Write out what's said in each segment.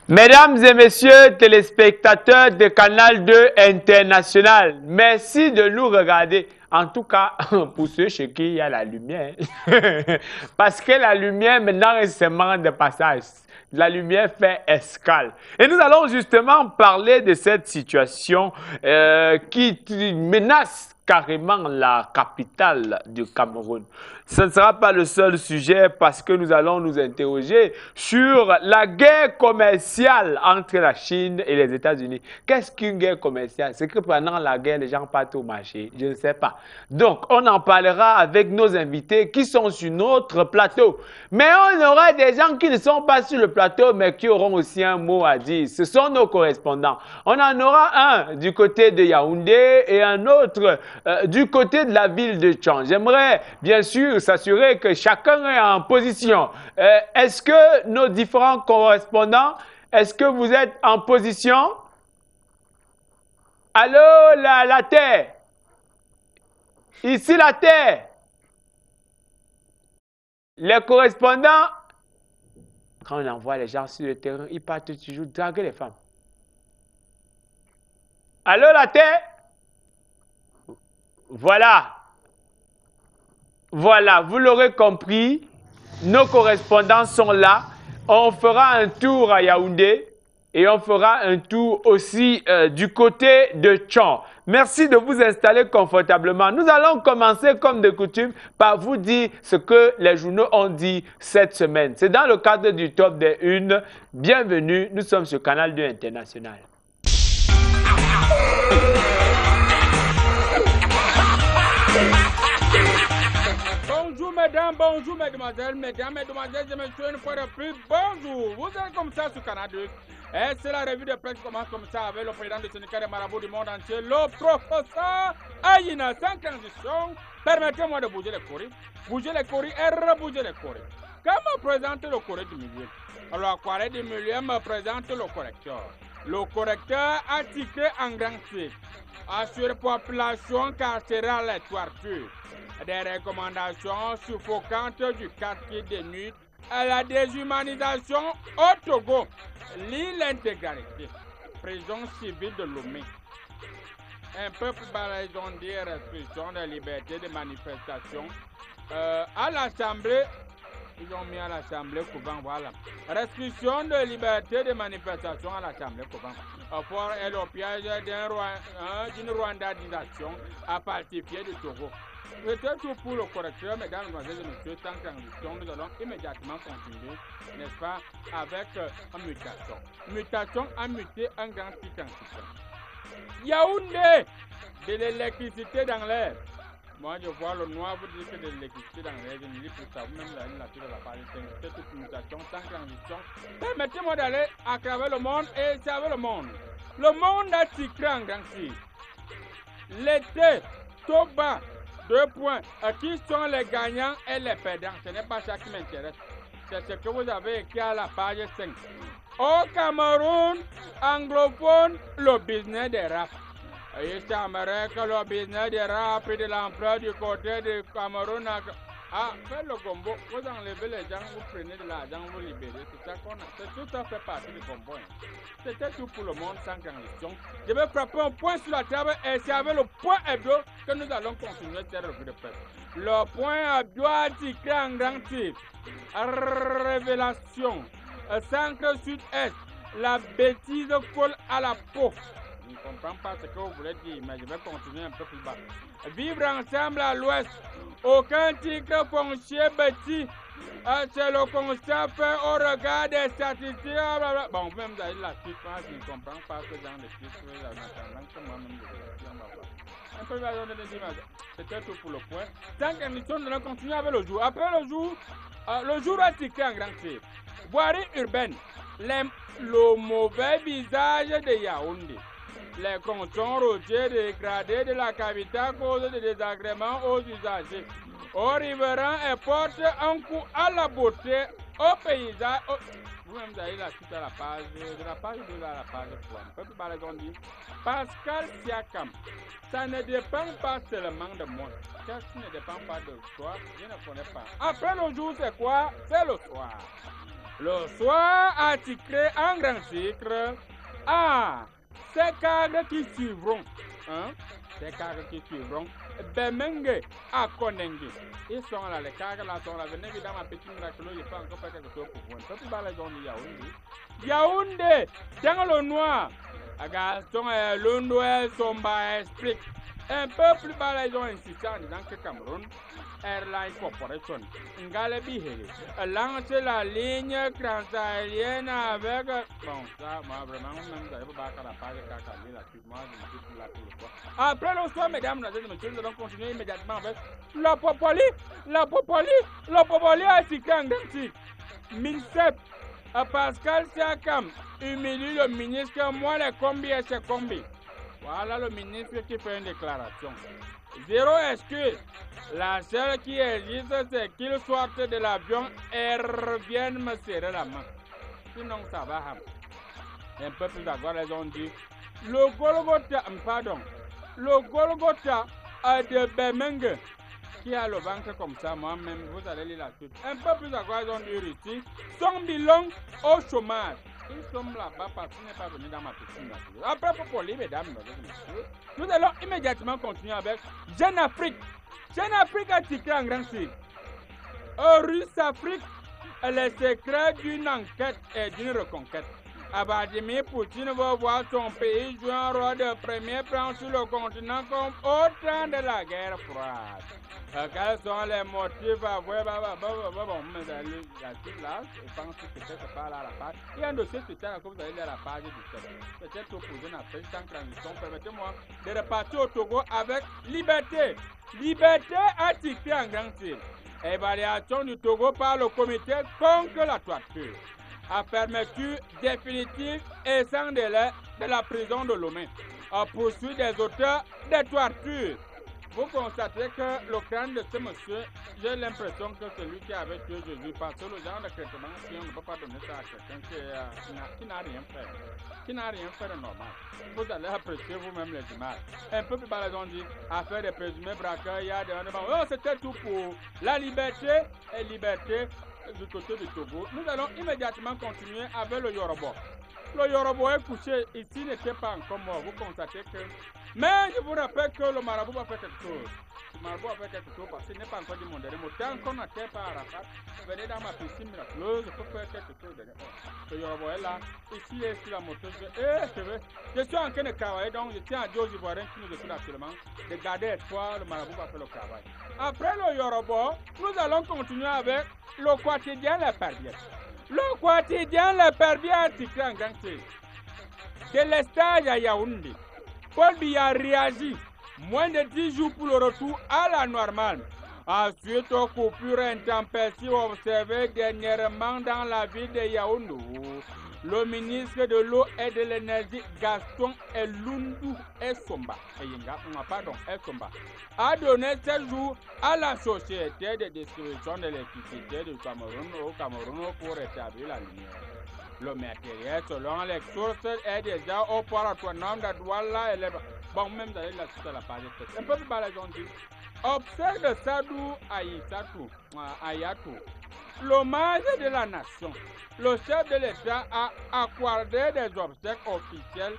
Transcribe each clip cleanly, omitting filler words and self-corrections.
Mesdames et messieurs téléspectateurs de Canal 2 International, merci de nous regarder. En tout cas, pour ceux chez qui il y a la lumière. Parce que la lumière maintenant est seulement de passage. La lumière fait escale. Et nous allons justement parler de cette situation qui menace carrément la capitale du Cameroun. Ce ne sera pas le seul sujet parce que nous allons nous interroger sur la guerre commerciale entre la Chine et les États-Unis. Qu'est-ce qu'une guerre commerciale? C'est que pendant la guerre, les gens partent au marché. Je ne sais pas. Donc, on en parlera avec nos invités qui sont sur notre plateau. Mais on aura des gens qui ne sont pas sur le plateau, mais qui auront aussi un mot à dire. Ce sont nos correspondants. On en aura un du côté de Yaoundé et un autre du côté de la ville de Tchang. J'aimerais bien sûr s'assurer que chacun est en position. Est-ce que nos différents correspondants, est-ce que vous êtes en position? Allô, la terre? Ici la terre. Les correspondants, quand on envoie les gens sur le terrain, ils partent toujours draguer les femmes. Allô, la terre? Voilà. Voilà, vous l'aurez compris, nos correspondants sont là. On fera un tour à Yaoundé et on fera un tour aussi du côté de Tchang. Merci de vous installer confortablement. Nous allons commencer comme de coutume par vous dire ce que les journaux ont dit cette semaine. C'est dans le cadre du top des unes. Bienvenue, nous sommes sur Canal 2 International. Bonjour mesdames, bonjour mesdemoiselles, mesdemoiselles et messieurs, une fois de plus, bonjour. Vous êtes comme ça sur Canal 2. Et c'est la revue de presse qui commence comme ça avec le président du syndicat des marabouts du monde entier, le professeur Aïna. Sans transition, permettez-moi de bouger les coris et rebouger les coris. Comment présenter le corée du milieu? Alors, le corée du milieu me présente le correcteur. Le correcteur a titré en grand titre à surpopulation carcérale et torture. Des recommandations suffocantes du quartier de nuit à la déshumanisation au Togo. Lit l'intégralité. Prison civile de Lomé. Un peu plus bas, ils ont dit restriction de liberté de manifestation. À l'Assemblée, ils ont mis à l'Assemblée Kouban, voilà. Restriction de liberté de manifestation à l'Assemblée Kouban. Fort est le piège d'une rwandisation à pacifier du Togo. Peut-être tout pour le correcteur, mesdames, mesdemoiselles et messieurs, sans transition, nous allons immédiatement continuer, n'est-ce pas, avec une mutation. Mutation a muté un grand titre en titre. Yaoundé, de l'électricité dans l'air. Moi, je vois le noir, vous dites que de l'électricité dans l'air, je ne lis plus ça, vous-même la nature de la parole, c'est toute mutation, sans transition. Permettez-moi d'aller à travers le monde et servir le monde. Le monde a titré en grand titre. L'été, Toba. 2 points. Qui sont les gagnants et les perdants? Ce n'est pas ça qui m'intéresse. C'est ce que vous avez écrit à la page 5. Au Cameroun, anglophone, le business des rap. Il semblerait que le business des rap et de l'emploi du côté du Cameroun a... Ah, faites le combo. Vous enlevez les gens, vous prenez de l'argent, vous libérez. C'est ça qu'on a. C'est tout ça fait partie du combo. C'était tout pour le monde sans transition. Je vais frapper un point sur la table et c'est avec le point hebdo que nous allons continuer cette revue de presse. Le point hebdo a titré en grand titre. Révélation. Centre sud-est. La bêtise colle à la peau. Je ne comprends pas ce que vous voulez dire, mais je vais continuer un peu plus bas. Vivre ensemble à l'ouest. Aucun titre foncier bâti. C'est le constat fait au regard des statistiques. Bon, même vous avez la suite, je ne comprends pas ce genre de titre. C'était tout pour le point. Tant qu'émission, nous allons continuer avec le jour. Après le jour a titré en grand titre. Voirie urbaine. Le mauvais visage de Yaoundé. Les cantons routiers dégradés de la capitale causent des désagréments aux usagers, aux riverains et portent un coup à la beauté, aux paysages. Vous-même, vous avez la suite à la page, de la page 2 à la page 3. Un peu plus bas, les gens disent Pascal Siakam. Ça ne dépend pas seulement de moi. Qu'est-ce qui ne dépend pas de toi? Je ne connais pas. Après le jour, c'est quoi? C'est le soir. Le soir a titré en grand titre ces cadres qui suivront. Ces cadres qui suivront. Bemenge à Konenge. Ils sont là, les cadres là sont là. Venez dans ma petite miraculeuse, je peux encore faire quelque chose pour vous. Un peu plus bas les gens de Yaoundé. Yaoundé, dans le noir. Gaston et Lundoé Somba explique. Un peu plus bas les gens insistant en disant que Cameroun Airline Corporation, Ngalebi lance la ligne transaérienne avec. Bon, ça, moi vraiment, même j'avais pas la page de là-dessus. Moi, je me suis là pour le soir. Après le soir, mesdames, messieurs, nous allons continuer immédiatement avec la Popoli. La Popoli a cité en Ganti. Minsep, Pascal Siakam, humilie le ministre, moi les combis et ses combis. Voilà le ministre qui fait une déclaration. Zéro excuse. La seule qui existe, c'est qu'il sorte de l'avion et revienne me serrer la main. Sinon, ça va. Un peu plus d'accord, ils ont dit. Le Golgotha de Bemenge, qui a le ventre comme ça, moi-même, vous allez lire la suite. Un peu plus d'accord, ils ont dit ici. Son bilan au chômage. Ils sont là-bas parce qu'il n'est pas venu dans ma piscine. Après, pour les mesdames, nous allons immédiatement continuer avec Jeune Afrique. Jeune Afrique a titré en grand titre. Russe Afrique, les secrets d'une enquête et d'une reconquête. Vladimir Poutine va voir son pays jouer un rôle de premier plan sur le continent comme au temps de la guerre froide. Quels sont les motifs avoués? Bon, mais la suite là, je pense que peut-être pas là à la page. Il y a un dossier spécial que vous allez lire à la page du 7. Peut-être opposé à Afrique sans transition. Permettez-moi de repartir au Togo avec Liberté. Liberté a titré en grand titre. Évaluation du Togo par le comité contre la torture. À fermeture définitive et sans délai de la prison de Lomé. À poursuite des auteurs de torture. Vous constatez que le crâne de ce monsieur, j'ai l'impression que c'est lui qui avait tué Jésus. Parce que le genre de traitement, si on ne peut pas donner ça à quelqu'un qui n'a rien fait. Qui n'a rien fait de normal. Vous allez apprécier vous-même les images. Un peu plus bas, ils ont dit, affaire de présumés braqueurs, il y a des rendements. Oh, c'était tout pour la liberté et liberté du côté du Togo. Nous allons immédiatement continuer avec le Yoruba. Le Yoruba est couché ici, n'était pas encore mort. Vous constatez que. Mais je vous rappelle que le marabout va faire quelque chose. Le marabout va faire quelque chose parce qu'il n'est pas encore du monde. Tant qu'on n'atteint pas Arafat, venez dans ma piscine miraculeuse, je peux faire quelque chose. Le Yoruba est là. Ici est sur la moto. Je suis en train de travailler, donc je tiens à dire aux Ivoiriens qui nous écoutent actuellement de garder espoir, le marabout va faire le travail. Après le Yoruba, nous allons continuer avec le quotidien Les Perbiers. Le quotidien Les Perbiers a titré en grand titre. De l'estage à Yaoundé. Paul Biya réagit moins de 10 jours pour le retour à la normale. Ensuite, aux coupures intempestives observées dernièrement dans la ville de Yaoundé, le ministre de l'eau et de l'énergie Gaston Elundu Esomba, a donné 7 jours à la société de distribution de l'électricité du Cameroun au Cameroun pour rétablir la lumière. Le matériel, selon les sources, est déjà au port autonome de Douala et les... Bon, même d'aller la suite à la page. Un peu plus bas, les gens disent. Obsèque de Sadou Ayatou, l'hommage de la nation. Le chef de l'État a accordé des obsèques officielles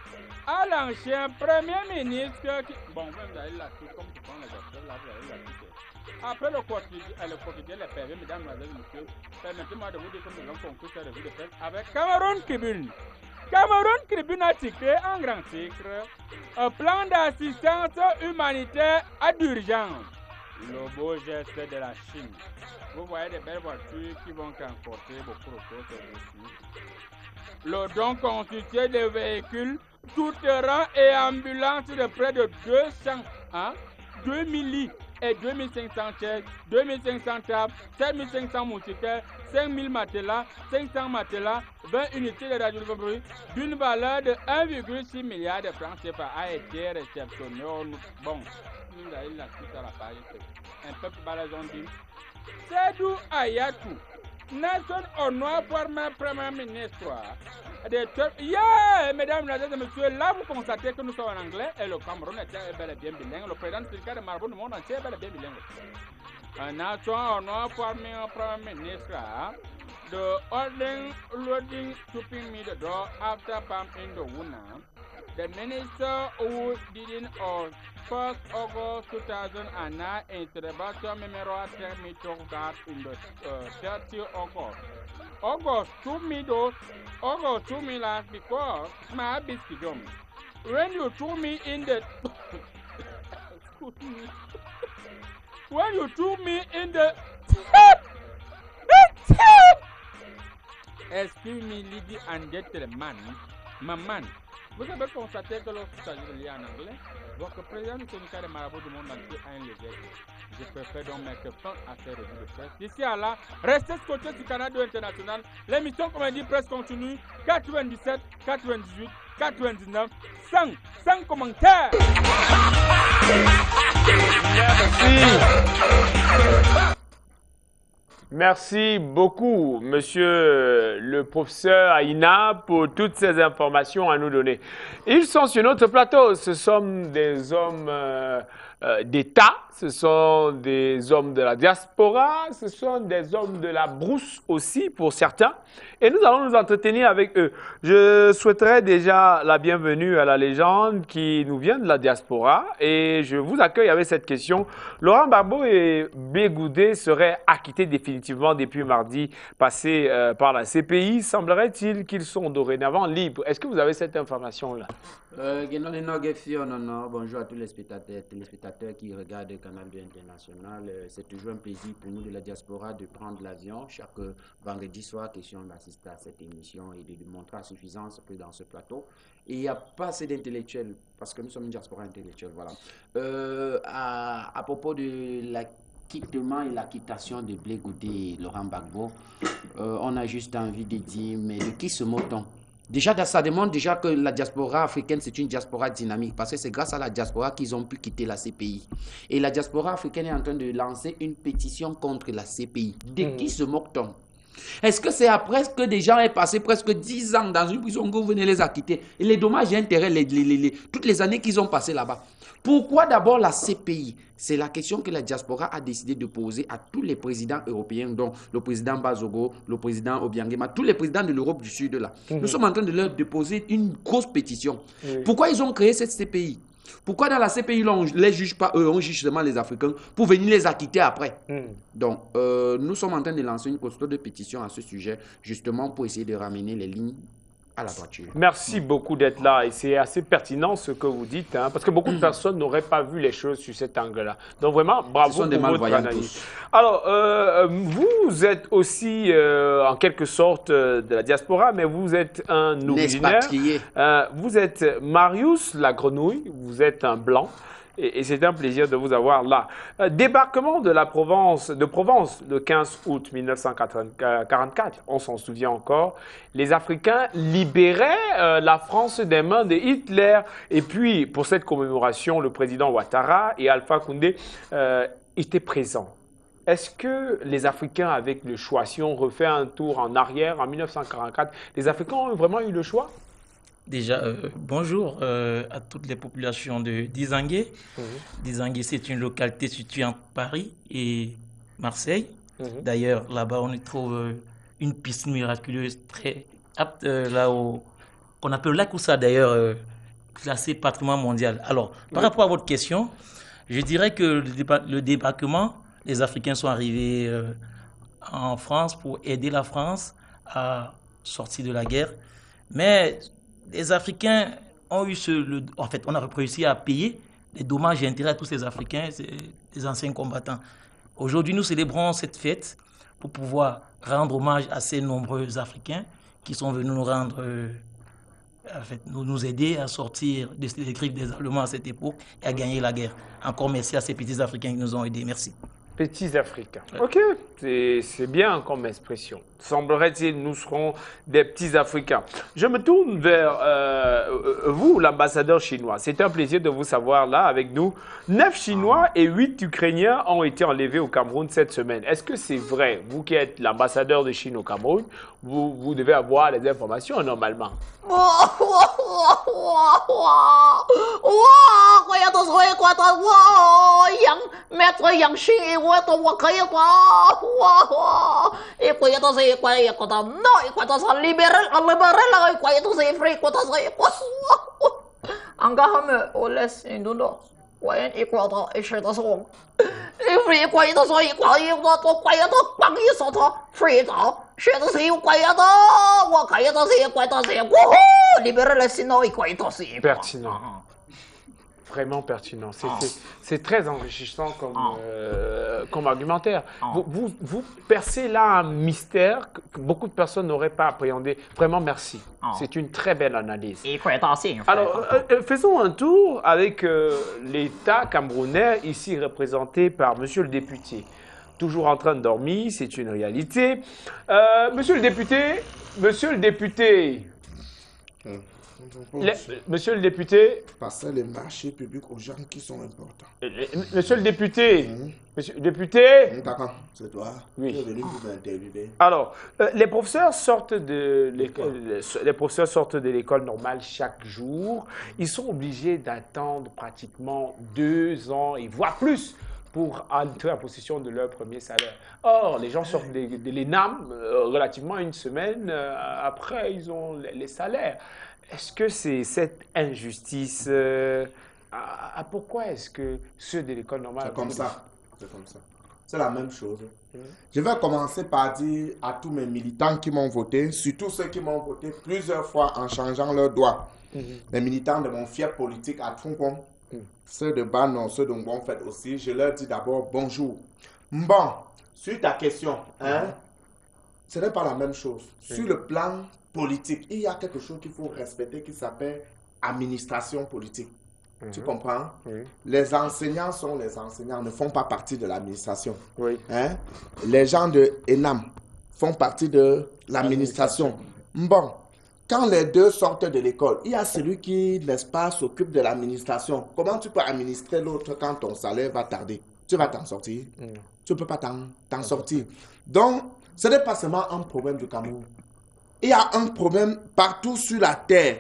à l'ancien premier ministre qui... Bon, même d'aller la suite, comme tu prends les obsèques, là, vous allez la suite. Après le quotidien Les Perbiers, mesdames, mesdemoiselles, messieurs, permettez-moi de vous dire que nous avons conclu cette revue de presse avec Cameroun Tribune. Cameroun Tribune a titré en grand titre un plan d'assistance humanitaire à d'urgence. Le beau geste de la Chine. Vous voyez des belles voitures qui vont transporter beaucoup de choses aussi. Le don constitué de véhicules tout-terrain et ambulances de près de 200, 2000 lits et 2500 chaises, 2500 tables, 7500 moustiquaires, 5000 matelas, 500 matelas, 20 unités de radiologie d'une valeur de 1,6 milliard de francs CFA a été réceptionné. Bon, nous allons la suite à la page. Un peu plus bas, les gens disent Sadou Ayatou, nation au noir premier ministre. Mesdames, messieurs, là vous constatez que nous sommes en anglais et le Cameroun est bel et bien bilingue. Le président du de Marabout du monde entier est bel et bien bilingue. Un nation au noir premier ministre. the ordering loading stopping me the door after pumping the winner. The minister who didn't on 1st August 2009 in Celebration Memorial tell me to that in the 30th August. August to me last because my biscuit dumb. When you threw me in the when you threw me in the excuse me, lady and gentleman, maman. Vous avez constaté que lorsqu'il s'agit de lire en anglais, votre président du syndicat des marabouts du monde entier a un léger. Je préfère donc mettre fin à ces revues de presse. D'ici à là, restez scotchés sur Canal 2 International. L'émission, comme on dit, presse continue. 97, 98, 99, 100 commentaires. Merci beaucoup, monsieur le professeur Aina, pour toutes ces informations à nous donner. Ils sont sur notre plateau. Ce sont des hommes d'État, ce sont des hommes de la diaspora, ce sont des hommes de la brousse aussi pour certains. Et nous allons nous entretenir avec eux. Je souhaiterais déjà la bienvenue à la légende qui nous vient de la diaspora. Et je vous accueille avec cette question. Laurent Gbagbo et Bégoudé seraient acquittés définitivement depuis mardi passé par la CPI. Semblerait-il qu'ils sont dorénavant libres. Est-ce que vous avez cette information-là? Bonjour à tous les téléspectateurs qui regardent le Canal 2 International. C'est toujours un plaisir pour nous de la diaspora de prendre l'avion chaque vendredi soir, question d'assister à cette émission et de montrer à suffisance que dans ce plateau. Et il n'y a pas assez d'intellectuels, parce que nous sommes une diaspora intellectuelle. Voilà. À propos de l'acquittement et l'acquittation de Bégoudé et Laurent Gbagbo, on a juste envie de dire, mais de qui se moque-t-on? Déjà, ça démontre déjà que la diaspora africaine, c'est une diaspora dynamique, parce que c'est grâce à la diaspora qu'ils ont pu quitter la CPI. Et la diaspora africaine est en train de lancer une pétition contre la CPI. De qui se moque-t-on? Est-ce que c'est après que des gens aient passé presque 10 ans dans une prison que vous venez les acquitter? Et les dommages et intérêts, toutes les années qu'ils ont passées là-bas. Pourquoi d'abord la CPI? C'est la question que la diaspora a décidé de poser à tous les présidents européens, dont le président Bazogo, le président Obiangema, tous les présidents de l'Europe du Sud. Là. Nous sommes en train de leur déposer une grosse pétition. Pourquoi ils ont créé cette CPI? Pourquoi dans la CPI, là, on ne les juge pas eux, on juge seulement les Africains pour venir les acquitter après? Donc, nous sommes en train de lancer une costaud de pétition à ce sujet, justement pour essayer de ramener les lignes à la droiture. Merci beaucoup d'être là et c'est assez pertinent ce que vous dites, hein, parce que beaucoup de personnes n'auraient pas vu les choses sur cet angle-là. Donc vraiment, bravo pour votre analyse. Alors, vous êtes aussi en quelque sorte de la diaspora, mais vous êtes un originaire. Vous êtes Marius la grenouille, vous êtes un blanc. Et c'est un plaisir de vous avoir là. Débarquement de la Provence le 15 août 1944, on s'en souvient encore. Les Africains libéraient la France des mains de Hitler. Et puis, pour cette commémoration, le président Ouattara et Alpha Condé étaient présents. Est-ce que les Africains, avec le choix, si on refait un tour en arrière, en 1944, les Africains ont vraiment eu le choix? Déjà, bonjour à toutes les populations de Dizangué. Dizangué, c'est une localité située entre Paris et Marseille. D'ailleurs, là-bas, on y trouve une piscine miraculeuse très apte, qu'on appelle lac Oussa, d'ailleurs, classé patrimoine mondial. Alors, par rapport à votre question, je dirais que le débarquement, les Africains sont arrivés en France pour aider la France à sortir de la guerre. Mais les Africains ont eu en fait, on a réussi à payer les dommages et intérêts à tous ces Africains, les anciens combattants. Aujourd'hui, nous célébrons cette fête pour pouvoir rendre hommage à ces nombreux Africains qui sont venus nous rendre, en fait, nous aider à sortir des griffes des Allemands à cette époque et à gagner la guerre. Encore merci à ces petits Africains qui nous ont aidés. Merci. Petits Africains. Ok, c'est bien comme expression. Semblerait-il, nous serons des petits Africains. Je me tourne vers vous, l'ambassadeur chinois. C'est un plaisir de vous savoir là avec nous. 9 Chinois et 8 Ukrainiens ont été enlevés au Cameroun cette semaine. Est-ce que c'est vrai? Vous qui êtes l'ambassadeur de Chine au Cameroun, vous devez avoir les informations normalement. Maître Yang Xi et muerto, y cuando se no, y cuando se libera la y cuando se free, cuando se angahame oles indundo, cuando y cuando es el song. Free cuando soy cuando pagi soto free to, se se cuando cuando se libera la sino y cuando se Pertinent. Vraiment pertinent. C'est très enrichissant comme argumentaire. Vous percez là un mystère que beaucoup de personnes n'auraient pas appréhendé. Vraiment, merci. C'est une très belle analyse. Alors, faisons un tour avec l'État camerounais, ici représenté par Monsieur le député. Toujours en train de dormir, c'est une réalité. Monsieur le député, Monsieur le député. Passer les marchés publics aux gens qui sont importants. Monsieur le député. Monsieur le député. D'accord, c'est toi. Oui. Tu es venu pour m'interviewer. Alors, les professeurs sortent de l'école normale chaque jour. Ils sont obligés d'attendre pratiquement 2 ans et voire plus pour entrer en possession de leur premier salaire. Or, les gens sortent de l'ENAM relativement 1 semaine après, ils ont les salaires. Est-ce que c'est cette injustice pourquoi est-ce que ceux de l'école normale... C'est comme ça. C'est comme ça. C'est la même chose. Je vais commencer par dire à tous mes militants qui m'ont voté, surtout ceux qui m'ont voté plusieurs fois en changeant leur doigt. Les militants de mon fief politique à Trongon, ceux de Banon, ceux de Ngonfet aussi, je leur dis d'abord bonjour. Bon, sur ta question, ce n'est pas la même chose. Sur le plan politique, il y a quelque chose qu'il faut respecter qui s'appelle administration politique. Tu comprends? Les enseignants sont les enseignants, ne font pas partie de l'administration. Les gens de ENAM font partie de l'administration. Bon, quand les deux sortent de l'école, il y a celui qui, n'est-ce pas, s'occupe de l'administration. Comment tu peux administrer l'autre quand ton salaire va tarder? Tu vas t'en sortir? Tu ne peux pas t'en sortir. Donc, ce n'est pas seulement un problème du Cameroun. Il y a un problème partout sur la terre.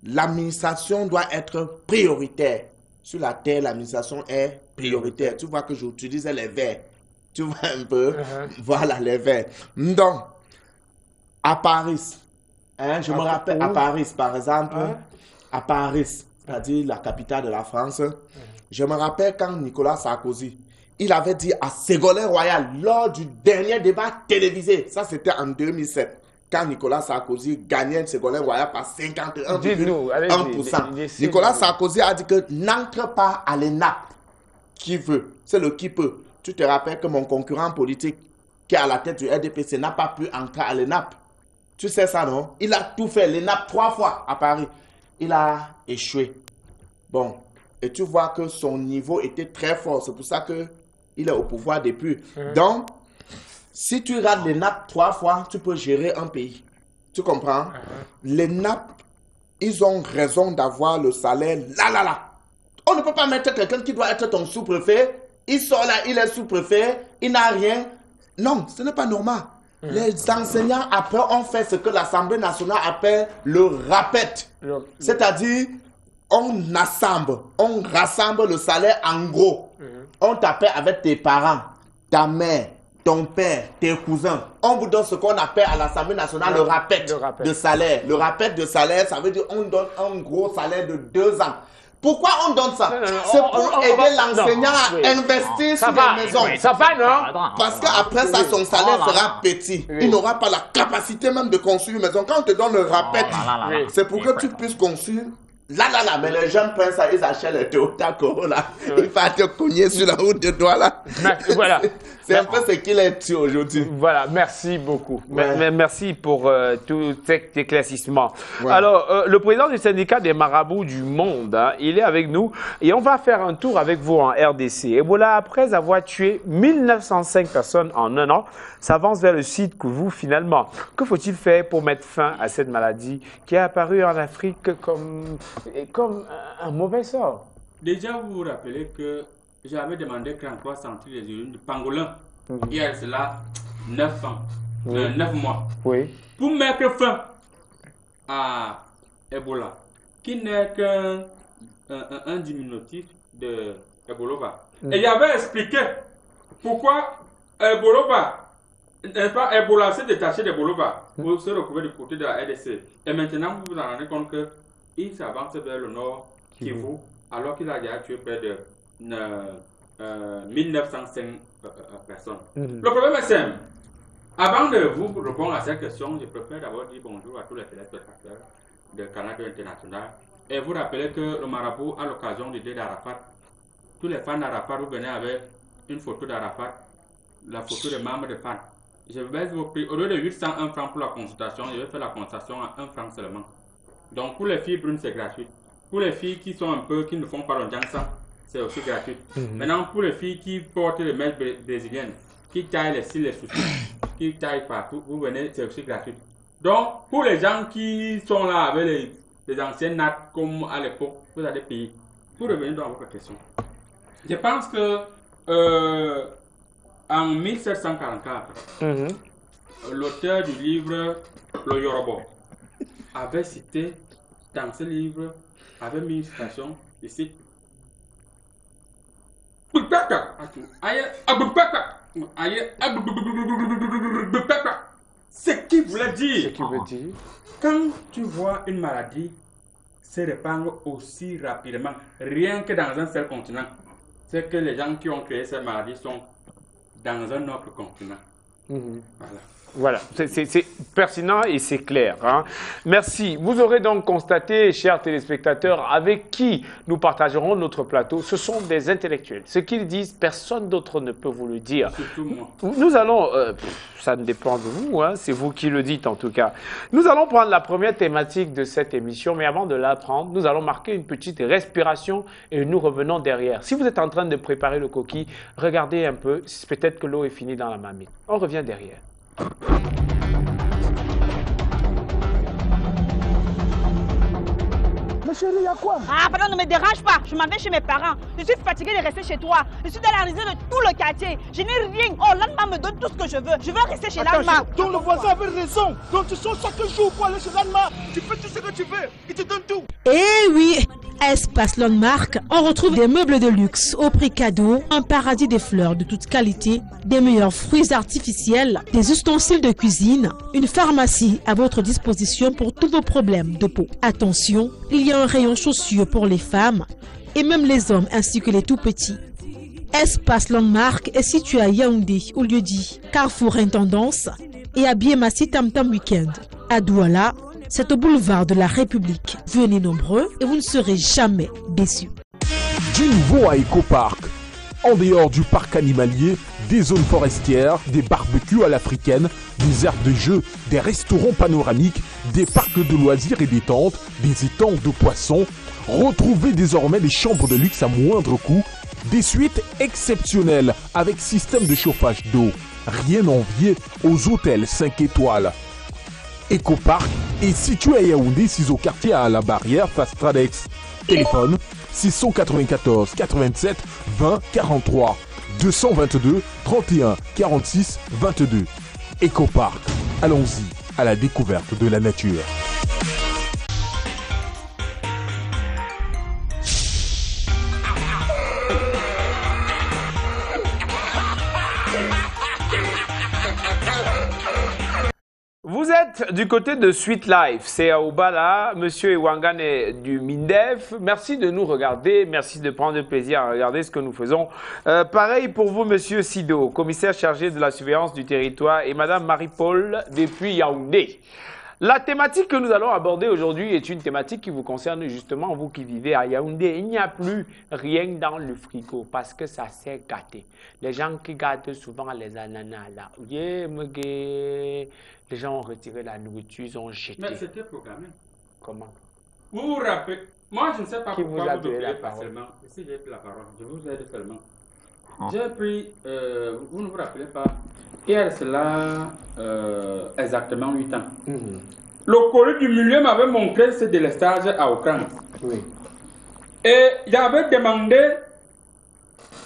L'administration doit être prioritaire. Sur la terre, l'administration est prioritaire. Tu vois que j'utilisais les verbes. Tu vois un peu? Voilà les verbes. Donc, à Paris, je me rappelle, à Paris, par exemple, à Paris, c'est-à-dire la capitale de la France, je me rappelle quand Nicolas Sarkozy, il avait dit à Ségolène Royal, lors du dernier débat télévisé, ça c'était en 2007, quand Nicolas Sarkozy gagnait Ségolène Royal par 51,1%. Nicolas Sarkozy a dit que n'entre pas à l'ENAP. Qui veut? C'est le qui peut. Tu te rappelles que mon concurrent politique, qui est à la tête du RDPC, n'a pas pu entrer à l'ENAP. Tu sais ça, non? Il a tout fait, l'ENAP 3 fois à Paris. Il a échoué. Bon, et tu vois que son niveau était très fort. C'est pour ça qu'il est au pouvoir depuis. Donc, si tu rates l'ENAP 3 fois, tu peux gérer un pays. Tu comprends? L'ENAP, ils ont raison d'avoir le salaire là. On ne peut pas mettre quelqu'un qui doit être ton sous-préfet. Il sort là, il est sous-préfet, il n'a rien. Non, ce n'est pas normal. Les enseignants, après, ont fait ce que l'Assemblée nationale appelle le rappel. C'est-à-dire, on rassemble le salaire en gros. On t'appelle avec tes parents, ta mère, ton père, tes cousins. On vous donne ce qu'on appelle à l'Assemblée nationale le rappel de salaire. Le rappel de salaire, ça veut dire qu'on donne un gros salaire de 2 ans. Pourquoi on donne ça? C'est pour aider l'enseignant à investir sur les maisons. Ça va, non? Parce qu'après ça, son salaire sera petit. Il n'aura pas la capacité même de construire une maison. Quand on te donne le rappel, c'est pour que tu puisses construire. Là, mais les jeunes prennent ça, ils achètent les Toyota Corolla. Il va te cogner sur la route de toi là. Voilà. C'est un peu ce qu'il est dit aujourd'hui. Voilà, merci beaucoup. Merci pour tout cet éclaircissement. Alors, le président du syndicat des marabouts du monde, il est avec nous et on va faire un tour avec vous en RDC. Et voilà, après avoir tué 1905 personnes en 1 an, s'avance vers le site Kouvou finalement. Que faut-il faire pour mettre fin à cette maladie qui est apparue en Afrique comme un mauvais sort? Déjà, vous vous rappelez que j'avais demandé 33 centilitres des urines de pangolin. Il y a cela 9 ans, 9 mois. Pour mettre fin à Ebola, qui n'est qu'un diminutif de Ebola. Et j'avais expliqué pourquoi Bolova, n'est-ce pas, Ebola s'est détaché de Bolova pour se retrouver du côté de la RDC. Et maintenant, vous vous en rendez compte qu'il s'avance vers le nord Kivu, alors qu'il a déjà tué près de 1905 personnes. Le problème est simple. Avant de vous répondre à cette question, je préfère d'abord dire bonjour à tous les téléspectateurs de Canal International et vous rappeler que le marabout, à l'occasion du dé d'Arafat, tous les fans d'Arafat, vous venez avec une photo d'Arafat, la photo des membres de fans. Je vais vous prix, au lieu de 801 francs pour la consultation, je vais faire la consultation à 1 franc seulement. Donc pour les filles brunes, c'est gratuit. Pour les filles qui sont un peu, qui ne font pas le jansa, c'est aussi gratuit. Maintenant, pour les filles qui portent les mèches brésiliennes, qui taillent les cils, les soucis, qui taillent partout, vous venez, c'est aussi gratuit. Donc, pour les gens qui sont là avec les anciennes nattes, comme à l'époque, vous allez payer. Pour revenir dans votre question, je pense que en 1744, l'auteur du livre Le Yoruba avait cité dans ce livre, avait mis une citation ici. Ce qui voulait dire, quand tu vois une maladie se répandre aussi rapidement, rien que dans un seul continent, c'est que les gens qui ont créé cette maladie sont dans un autre continent. Voilà. Voilà, c'est pertinent et c'est clair. Hein. Merci. Vous aurez donc constaté, chers téléspectateurs, avec qui nous partagerons notre plateau, ce sont des intellectuels. Ce qu'ils disent, personne d'autre ne peut vous le dire. Surtout moi. Nous allons, ça ne dépend de vous, hein, c'est vous qui le dites en tout cas. Nous allons prendre la première thématique de cette émission, mais avant de la prendre, nous allons marquer une petite respiration et nous revenons derrière. Si vous êtes en train de préparer le coquille, regardez un peu, peut-être que l'eau est finie dans la marmite. On revient derrière. Mais chérie, il y a quoi? Ah, pardon, ne me dérange pas. Je m'en vais chez mes parents. Je suis fatiguée de rester chez toi. Je suis dans la réserve de tout le quartier. Je n'ai rien. Oh, l'Allemand me donne tout ce que je veux. Je veux rester chez l'Allemand. Donc le voisin avait raison. Donc tu sors chaque jour pour aller chez l'Allemand. Tu fais tout ce que tu veux. Il te donne tout. Eh oui, Espace Landmark, on retrouve des meubles de luxe au prix cadeau, un paradis des fleurs de toute qualité, des meilleurs fruits artificiels, des ustensiles de cuisine, une pharmacie à votre disposition pour tous vos problèmes de peau. Attention, il y a un rayon chaussures pour les femmes et même les hommes ainsi que les tout petits. Espace Landmark est situé à Yaoundé, au lieu-dit Carrefour Intendance, et à Biémassi Tam Tam Weekend. À Douala, c'est au boulevard de la République. Venez nombreux et vous ne serez jamais déçus. Du nouveau à Ecopark. En dehors du parc animalier, des zones forestières, des barbecues à l'africaine, des aires de jeux, des restaurants panoramiques, des parcs de loisirs et des tentes, des étangs de poissons. Retrouvez désormais des chambres de luxe à moindre coût, des suites exceptionnelles avec système de chauffage d'eau. Rien envié aux hôtels 5 étoiles. Ecopark est situé à Yaoundé, 6 au quartier à la Barrière, face Tradex. Téléphone 694 87 20 43 222 31 46 22. Ecopark, allons-y à la découverte de la nature. Vous êtes du côté de Sweet Life, c'est à Obala, Monsieur Ewangan est du MINDEF. Merci de nous regarder, merci de prendre plaisir à regarder ce que nous faisons. Pareil pour vous, Monsieur Sido, commissaire chargé de la surveillance du territoire, et Madame Marie-Paul depuis Yaoundé. La thématique que nous allons aborder aujourd'hui est une thématique qui vous concerne justement, vous qui vivez à Yaoundé. Il n'y a plus rien dans le frigo parce que ça s'est gâté. Les gens qui gâtent souvent les ananas là, les gens ont retiré la nourriture, ils ont jeté. Mais c'était programmé. Comment? Vous vous rappelez? Moi, je ne sais pas Qui pourquoi vous a vous donné ne la pas parole? seulement. Si j'ai pris la parole, je vous aide seulement. J'ai pris, vous ne vous rappelez pas, il y a cela exactement 8 ans. Le collègue du milieu m'avait montré ce délestage à Okran. Oui. Et j'avais demandé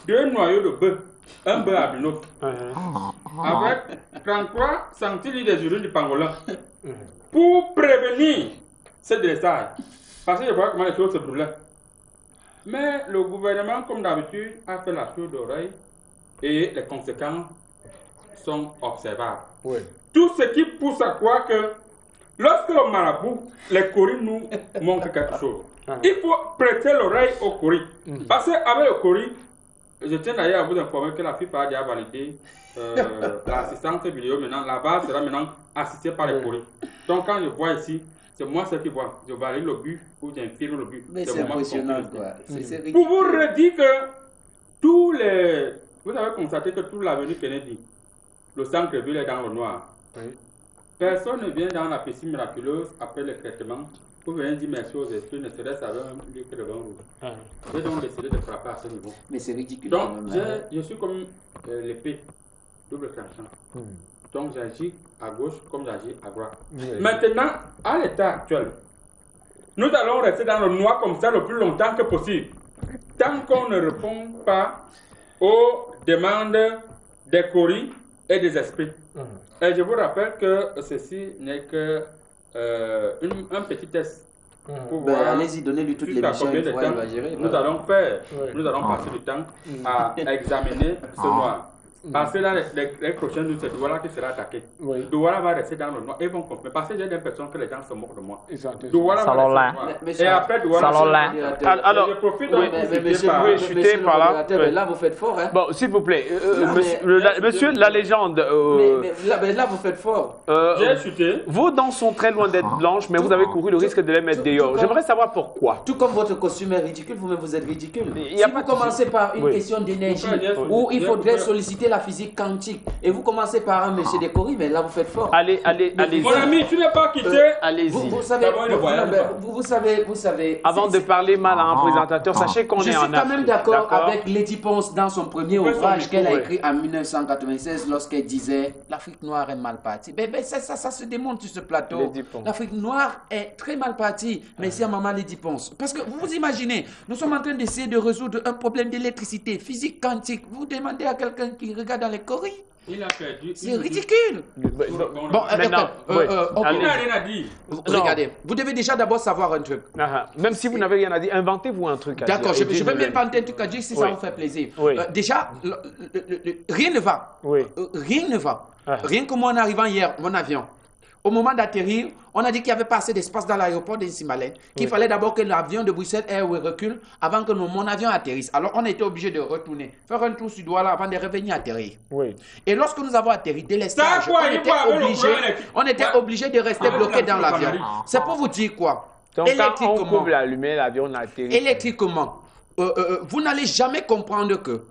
2 noyaux de bœuf, un bœuf à binôme, avec 33 centilitres des urines du pangolin, pour prévenir ce délestage. Parce que je vois comment les choses se brûlaient. Mais le gouvernement, comme d'habitude, a fait la sourde oreille et les conséquences sont observables. Oui. Tout ce qui pousse à croire que lorsque le marabout, les coris nous montrent quelque chose, il faut prêter l'oreille au coris. Parce qu'avec le coris, je tiens d'ailleurs à vous informer que la FIFA a déjà validé l'assistance vidéo. Maintenant, la base sera maintenant assistée par les coris. Donc quand je vois ici, c'est moi ce qui vois. Je valide le but ou j'infirme le but. Mais c'est impressionnant, quoi. Pour vous redire que tous les... Vous avez constaté que toute l'avenue Kennedy, le centre-ville est dans le noir. Personne ne vient dans la piscine miraculeuse après le traitement pour venir dire merci aux esprits, ne serait-ce avec un litre de vin rouge. J'ai donc décidé de frapper à ce niveau. Mais c'est ridicule. Donc, je suis comme l'épée, double tranchant. Donc, j'agis à gauche comme j'agis à droite. Maintenant, à l'état actuel, nous allons rester dans le noir comme ça le plus longtemps que possible. Tant qu'on ne répond pas aux demandes des coris et des esprits. Et je vous rappelle que ceci n'est que un petit test. Allez-y, donnez-lui toutes les missions. Nous allons faire, nous allons passer du temps à examiner ce noir. Parce que dans les prochaines jours, c'est Douala qui sera attaqué. Douala va rester dans le noir. Ils vont comprendre. Parce que j'ai l'impression que les gens se moquent de moi. Douala va rester dans le noir. Et après Douala, alors, je profite de monsieur chuter par là. Là, vous faites fort. Hein. Bon, s'il vous plaît, monsieur, la légende. Mais là, vous faites fort. J'ai chuté. Vos dents sont très loin d'être blanches, mais vous avez couru le risque de les mettre dehors. J'aimerais savoir pourquoi. Tout comme votre costume est ridicule, vous-même vous êtes ridicule. Si vous commencez par une question d'énergie, où il faudrait solliciter la physique quantique, et vous commencez par un monsieur Décory, mais là vous faites fort. Allez-y. Mon ami, tu n'es pas quitté. Allez-y. Vous savez. Avant de parler mal à un présentateur, sachez qu'on est en Afrique. Je suis quand même d'accord avec Lady Ponce dans son premier ouvrage qu'elle a écrit en 1996 lorsqu'elle disait l'Afrique noire est mal partie. Ça se démontre sur ce plateau. L'Afrique noire est très mal partie. Merci à maman Lady Ponce. Parce que vous imaginez, nous sommes en train d'essayer de résoudre un problème d'électricité, physique quantique. Vous demandez à quelqu'un qui regarde dans les coris. Il a perdu. C'est ridicule. Bon, maintenant, il n'a rien à dire. Regardez, vous devez déjà d'abord savoir un truc. Même si vous n'avez rien à dire, inventez-vous un truc à dire. D'accord, je vais même inventer un truc à dire si ça vous fait plaisir. Déjà, rien ne va. Rien ne va. Rien que moi en arrivant hier, mon avion, au moment d'atterrir, on a dit qu'il n'y avait pas assez d'espace dans l'aéroport d'Insimalé, qu'il fallait d'abord que l'avion de Bruxelles Airways recule avant que mon avion atterrisse. Alors on a été obligé de retourner, faire un tour sur Douala avant de revenir atterrir. Et lorsque nous avons atterri, délestage, on était obligé de rester bloqué dans l'avion. C'est pour vous dire quoi? Donc quand on coupe la lumière, l'avion atterrit. Électriquement, vous n'allez jamais comprendre que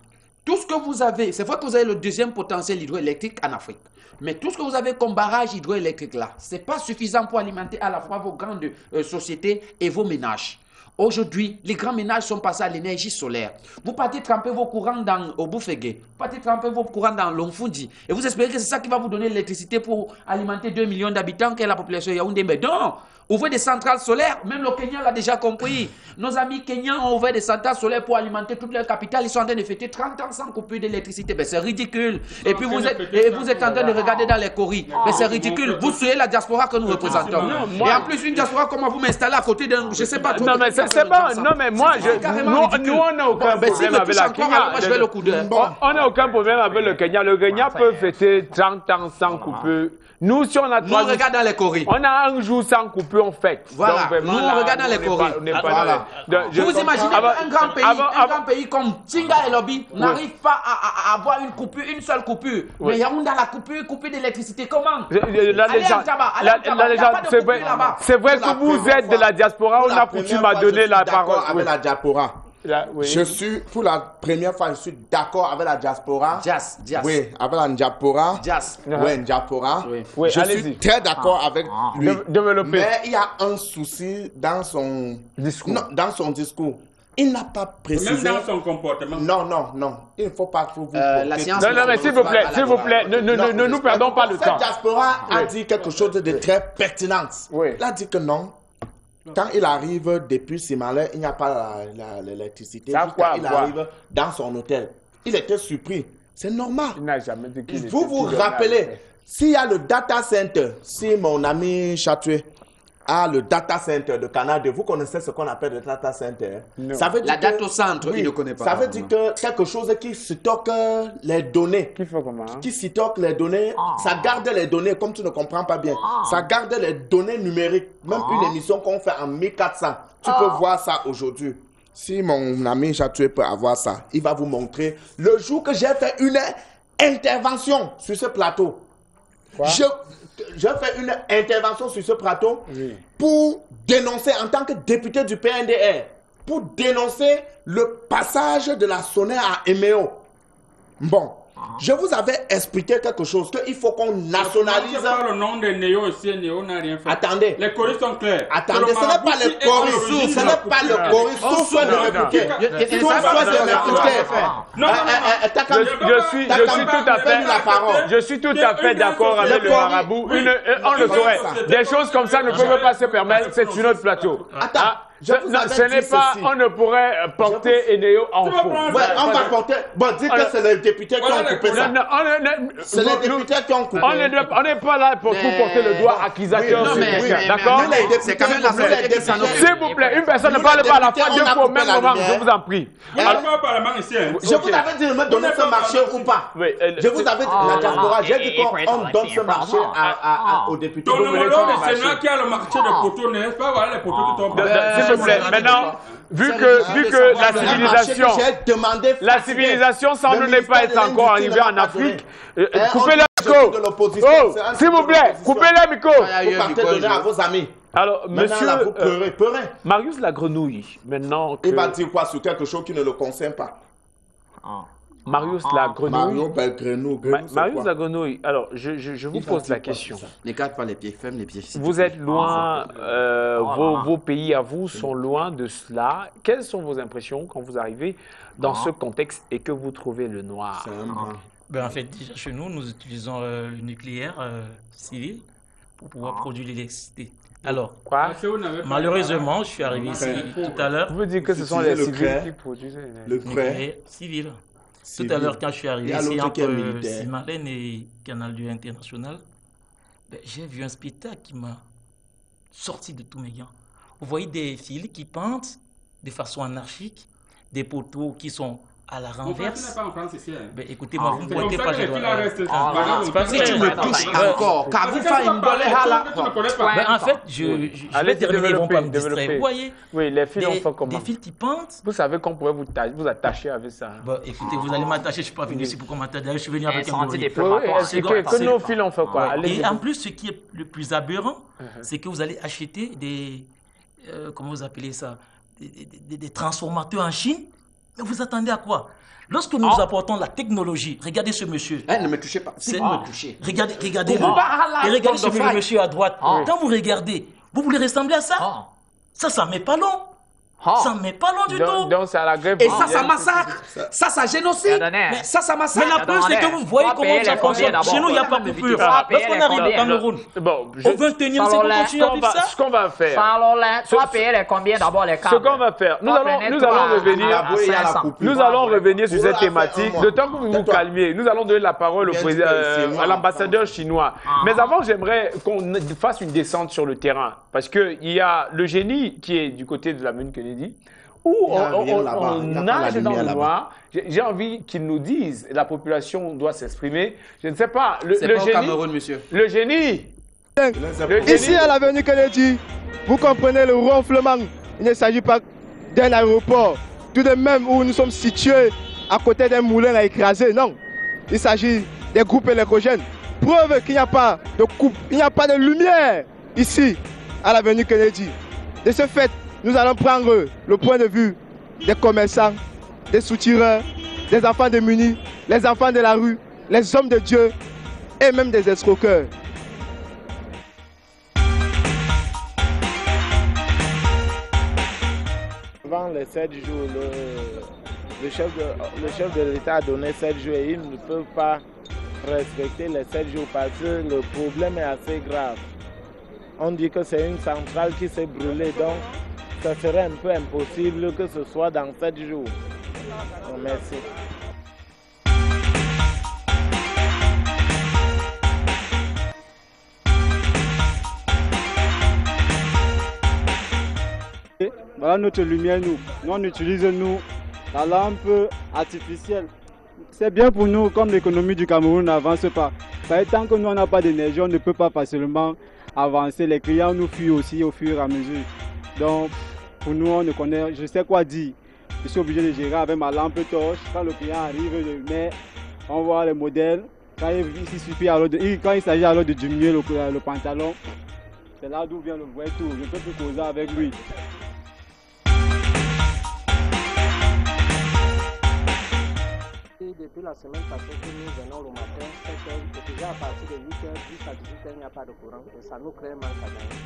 tout ce que vous avez, c'est vrai que vous avez le deuxième potentiel hydroélectrique en Afrique. Mais tout ce que vous avez comme barrage hydroélectrique là, ce n'est pas suffisant pour alimenter à la fois vos grandes sociétés et vos ménages. Aujourd'hui, les grands ménages sont passés à l'énergie solaire. Vous partez tremper vos courants dans Oboufégué, vous partez tremper vos courants dans Longfundi, et vous espérez que c'est ça qui va vous donner l'électricité pour alimenter 2 millions d'habitants qu'est la population de Yaoundé. Mais non, ouvrez des centrales solaires, même le Kenya l'a déjà compris. Nos amis kenyans ont ouvert des centrales solaires pour alimenter toute leur capitale. Ils sont en train de fêter 30 ans sans coupure d'électricité. Ben, c'est ridicule. Et puis vous êtes en train de regarder dans les coris. Mais c'est ridicule. Vous suivez la diaspora que nous représentons. Et en plus, une diaspora, comment vous m'installez à côté d'un... Je sais pas trop. Non, mais c'est bon. Non, mais moi, nous, on n'a aucun problème avec la Kenya. On n'a aucun problème avec le Kenya. Le Kenya peut fêter 30 ans sans coupure. Nous, si on a 3 jours, on regarde dans les coris. On a un jour sans coupure, on fête. Voilà. Donc, nous, on regarde dans les coris. Vous vous imaginez qu'un grand pays comme Tinga et Lobby n'arrive pas à avoir une coupure, une seule coupure. Mais Yaoundé a la coupure d'électricité. Comment? La légende, c'est vrai que vous êtes de la diaspora. On a coutume à donner la parole. Avec la diaspora. Je suis, pour la première fois, je suis d'accord avec la diaspora. Oui, avec la diaspora. Oui, diaspora. Je suis très d'accord avec lui. Mais il y a un souci dans son discours. Non, dans son discours. Il n'a pas précisé. Même dans son comportement. Non. Il ne faut pas que vous... la science... Non, mais s'il vous plaît, ne nous perdons pas le temps. Cette diaspora a dit quelque chose de très pertinent. Il a dit que non. Quand il arrive depuis Simalé, il n'y a pas l'électricité. Il arrive dans son hôtel. Il était surpris. C'est normal. Il n'a jamais dit qu'il vous rappelez, s'il y a le data center, si mon ami Chatoué a le data center de Canal 2. Vous connaissez ce qu'on appelle le data center? Ça veut dire la data center, il ne connaît pas. Ça veut dire que quelque chose qui stocke les données. Qui fait comment? Qui stocke les données, ça garde les données, comme tu ne comprends pas bien. Ça garde les données numériques. Même une émission qu'on fait en 1400. Tu peux voir ça aujourd'hui. Si mon ami Jatué peut avoir ça, il va vous montrer le jour que j'ai fait une intervention sur ce plateau. Je fais une intervention sur ce plateau pour dénoncer en tant que député du PNDR, pour dénoncer le passage de la sonnerie à Eméo. Bon, je vous avais expliqué quelque chose, qu'il faut qu'on nationalise... Pas le nom de Néo ici, Néo n'a rien fait. Attendez. Les choristes sont clairs. Attendez, ce n'est pas le choristes, ce n'est pas le choriste. Soit de m'écouter. Je suis tout à fait d'accord avec le marabout. On le saurait. Des choses comme ça ne peuvent pas se permettre. C'est sur notre plateau. Attends. Ce n'est pas, on ne pourrait porter Enéo en faux. Ouais, on va porter. Bon, dites que c'est les députés qui ont coupé ça. C'est les députés qui ont coupé. On n'est pas là pour porter le doigt accusateur sur quelqu'un. D'accord? C'est quand même la société qui s'en occupe. S'il vous plaît, une personne ne parle pas à la fois deux fois au même moment, je vous en prie. Je vous avais dit de me donner ce marché ou pas. Je vous avais dit, la diaspora, j'ai dit qu'on donne ce marché aux députés. Dans le monde, c'est là qu'il y a le marché de poteaux, n'est-ce pas? Voilà les poteaux qui tombent. S'il vous plaît, maintenant, vu que la civilisation semble ne pas être encore arrivée en Afrique, coupez le micro. S'il vous plaît, coupez le micro. Vous partez donner à vos amis. Alors, monsieur, vous pleurez. Marius la grenouille, maintenant que... Il va dire quoi sur quelque chose qui ne le concerne pas? Marius la grenouille. Marius la grenouille. Alors, je vous pose la question. N'écarte pas les pieds, ferme les pieds. Vous êtes loin, vos pays à vous sont loin de cela. Quelles sont vos impressions quand vous arrivez dans ce contexte et que vous trouvez le noir? En fait, déjà chez nous, nous utilisons le nucléaire civil pour pouvoir produire l'électricité. Alors, malheureusement, je suis arrivé ici tout à l'heure. Vous voulez dire que ce sont les civils qui produisent le nucléaire civil. Tout à l'heure, quand je suis arrivé ici entre Simalène et Canal 2 International, j'ai vu un spectacle qui m'a sorti de tous mes gants. Vous voyez des fils qui pendent de façon anarchique, des poteaux qui sont à la renverse. Écoutez, moi, vous ne pointez pas les doigts. C'est parce que tu me touches encore. Car vous faites une bonne en fait, je vais terminer, ils ne vont pas me distraire. Vous voyez, oui, les fils, on fait comment? Des fils qui pendent. Vous savez qu'on pourrait vous attacher avec ça. Écoutez, vous allez m'attacher, je ne suis pas venu ici pour qu'on m'attache. Je suis venu avec un gorille. Que nos fils, on fait quoi? Et en plus, ce qui est le plus aberrant, c'est que vous allez acheter des... comment vous appelez ça? Des transformateurs en Chine. Mais vous attendez à quoi? Lorsque nous apportons la technologie, regardez ce monsieur. Ne me touchez pas. C'est me toucher. Regardez-le. Et regardez ce monsieur à droite. Quand vous regardez, vous voulez ressembler à ça? Ça ne met pas long. Ça ne met pas long du tout. Donc c'est à la grève. Et ça massacre. Ça génocide. Mais ça massacre. Mais la preuve, c'est que vous voyez comment ça fonctionne. Chez nous, il n'y a pas de coupure. Lorsqu'on arrive au Cameroun, au 21e siècle, on continue à vivre ça. Ce qu'on va faire. Tu vas payer les combien d'abord les câbles? Ce qu'on va faire, nous allons revenir sur cette thématique. De temps que vous vous calmiez, nous allons donner la parole à l'ambassadeur chinois. Mais avant, j'aimerais qu'on fasse une descente sur le terrain. Parce qu'il y a le génie qui est du côté de la Mune Kennedy, où on nage dans le noir. J'ai envie qu'ils nous disent, la population doit s'exprimer. Je ne sais pas, le génie... Cameroun, monsieur. Le génie... Ici à l'avenue Kennedy, vous comprenez le ronflement. Il ne s'agit pas d'un aéroport, tout de même où nous sommes situés à côté d'un moulin à écraser. Non, il s'agit des groupes électrogènes. Preuve qu'il n'y a pas de coupe, il n'y a pas de lumière ici à l'avenue Kennedy. De ce fait, nous allons prendre le point de vue des commerçants, des soutireurs, des enfants démunis, les enfants de la rue, les hommes de Dieu et même des escroqueurs. Avant les 7 jours, le chef de l'État a donné 7 jours et ils ne peuvent pas respecter les 7 jours parce que le problème est assez grave. On dit que c'est une centrale qui s'est brûlée, donc ça serait un peu impossible que ce soit dans 7 jours. Donc, merci. Voilà notre lumière, nous. Nous, on utilise, nous, la lampe artificielle. C'est bien pour nous, comme l'économie du Cameroun n'avance pas. Tant que nous, on n'a pas d'énergie, on ne peut pas facilement avancer. Les clients nous fuient aussi au fur et à mesure. Donc, pour nous, on ne connaît, je sais quoi dire. Je suis obligé de gérer avec ma lampe torche. Quand le client arrive, je mets, on voit les modèles. Quand il s'agit alors de diminuer le pantalon, c'est là d'où vient le vrai tour. Je ne peux plus causer avec lui. Depuis la semaine passée que nous venons le matin, 7h, et déjà à partir de 8h, 10 à 18h, il n'y a pas de courant et ça nous crée un manque à gagner.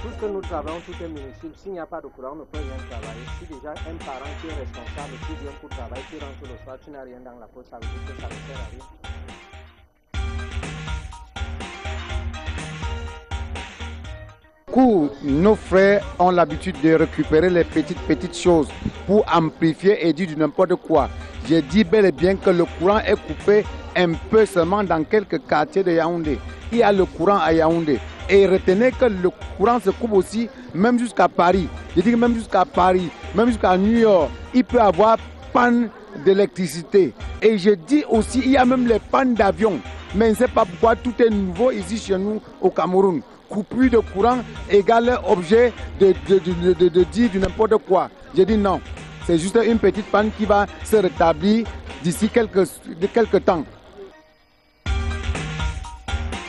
Tout ce que nous travaillons, tout est minuscule. S'il n'y a pas de courant, on ne peut rien travailler. Si déjà un parent qui est responsable, qui vient pour travailler, qui rentre le soir, tu n'as rien dans la poche, ça veut dire que ça ne sert à rien. Nos frères ont l'habitude de récupérer les petites choses pour amplifier et dire du n'importe quoi. J'ai dit bel et bien que le courant est coupé un peu seulement dans quelques quartiers de Yaoundé. Il y a le courant à Yaoundé. Et retenez que le courant se coupe aussi même jusqu'à Paris. Je dis même jusqu'à Paris, même jusqu'à New York. Il peut y avoir panne d'électricité. Et je dis aussi, il y a même les pannes d'avion. Mais je ne sais pas pourquoi tout est nouveau ici chez nous au Cameroun. Coupure de courant égale objet de dire du n'importe quoi. Je dis non. C'est juste une petite panne qui va se rétablir d'ici quelques temps.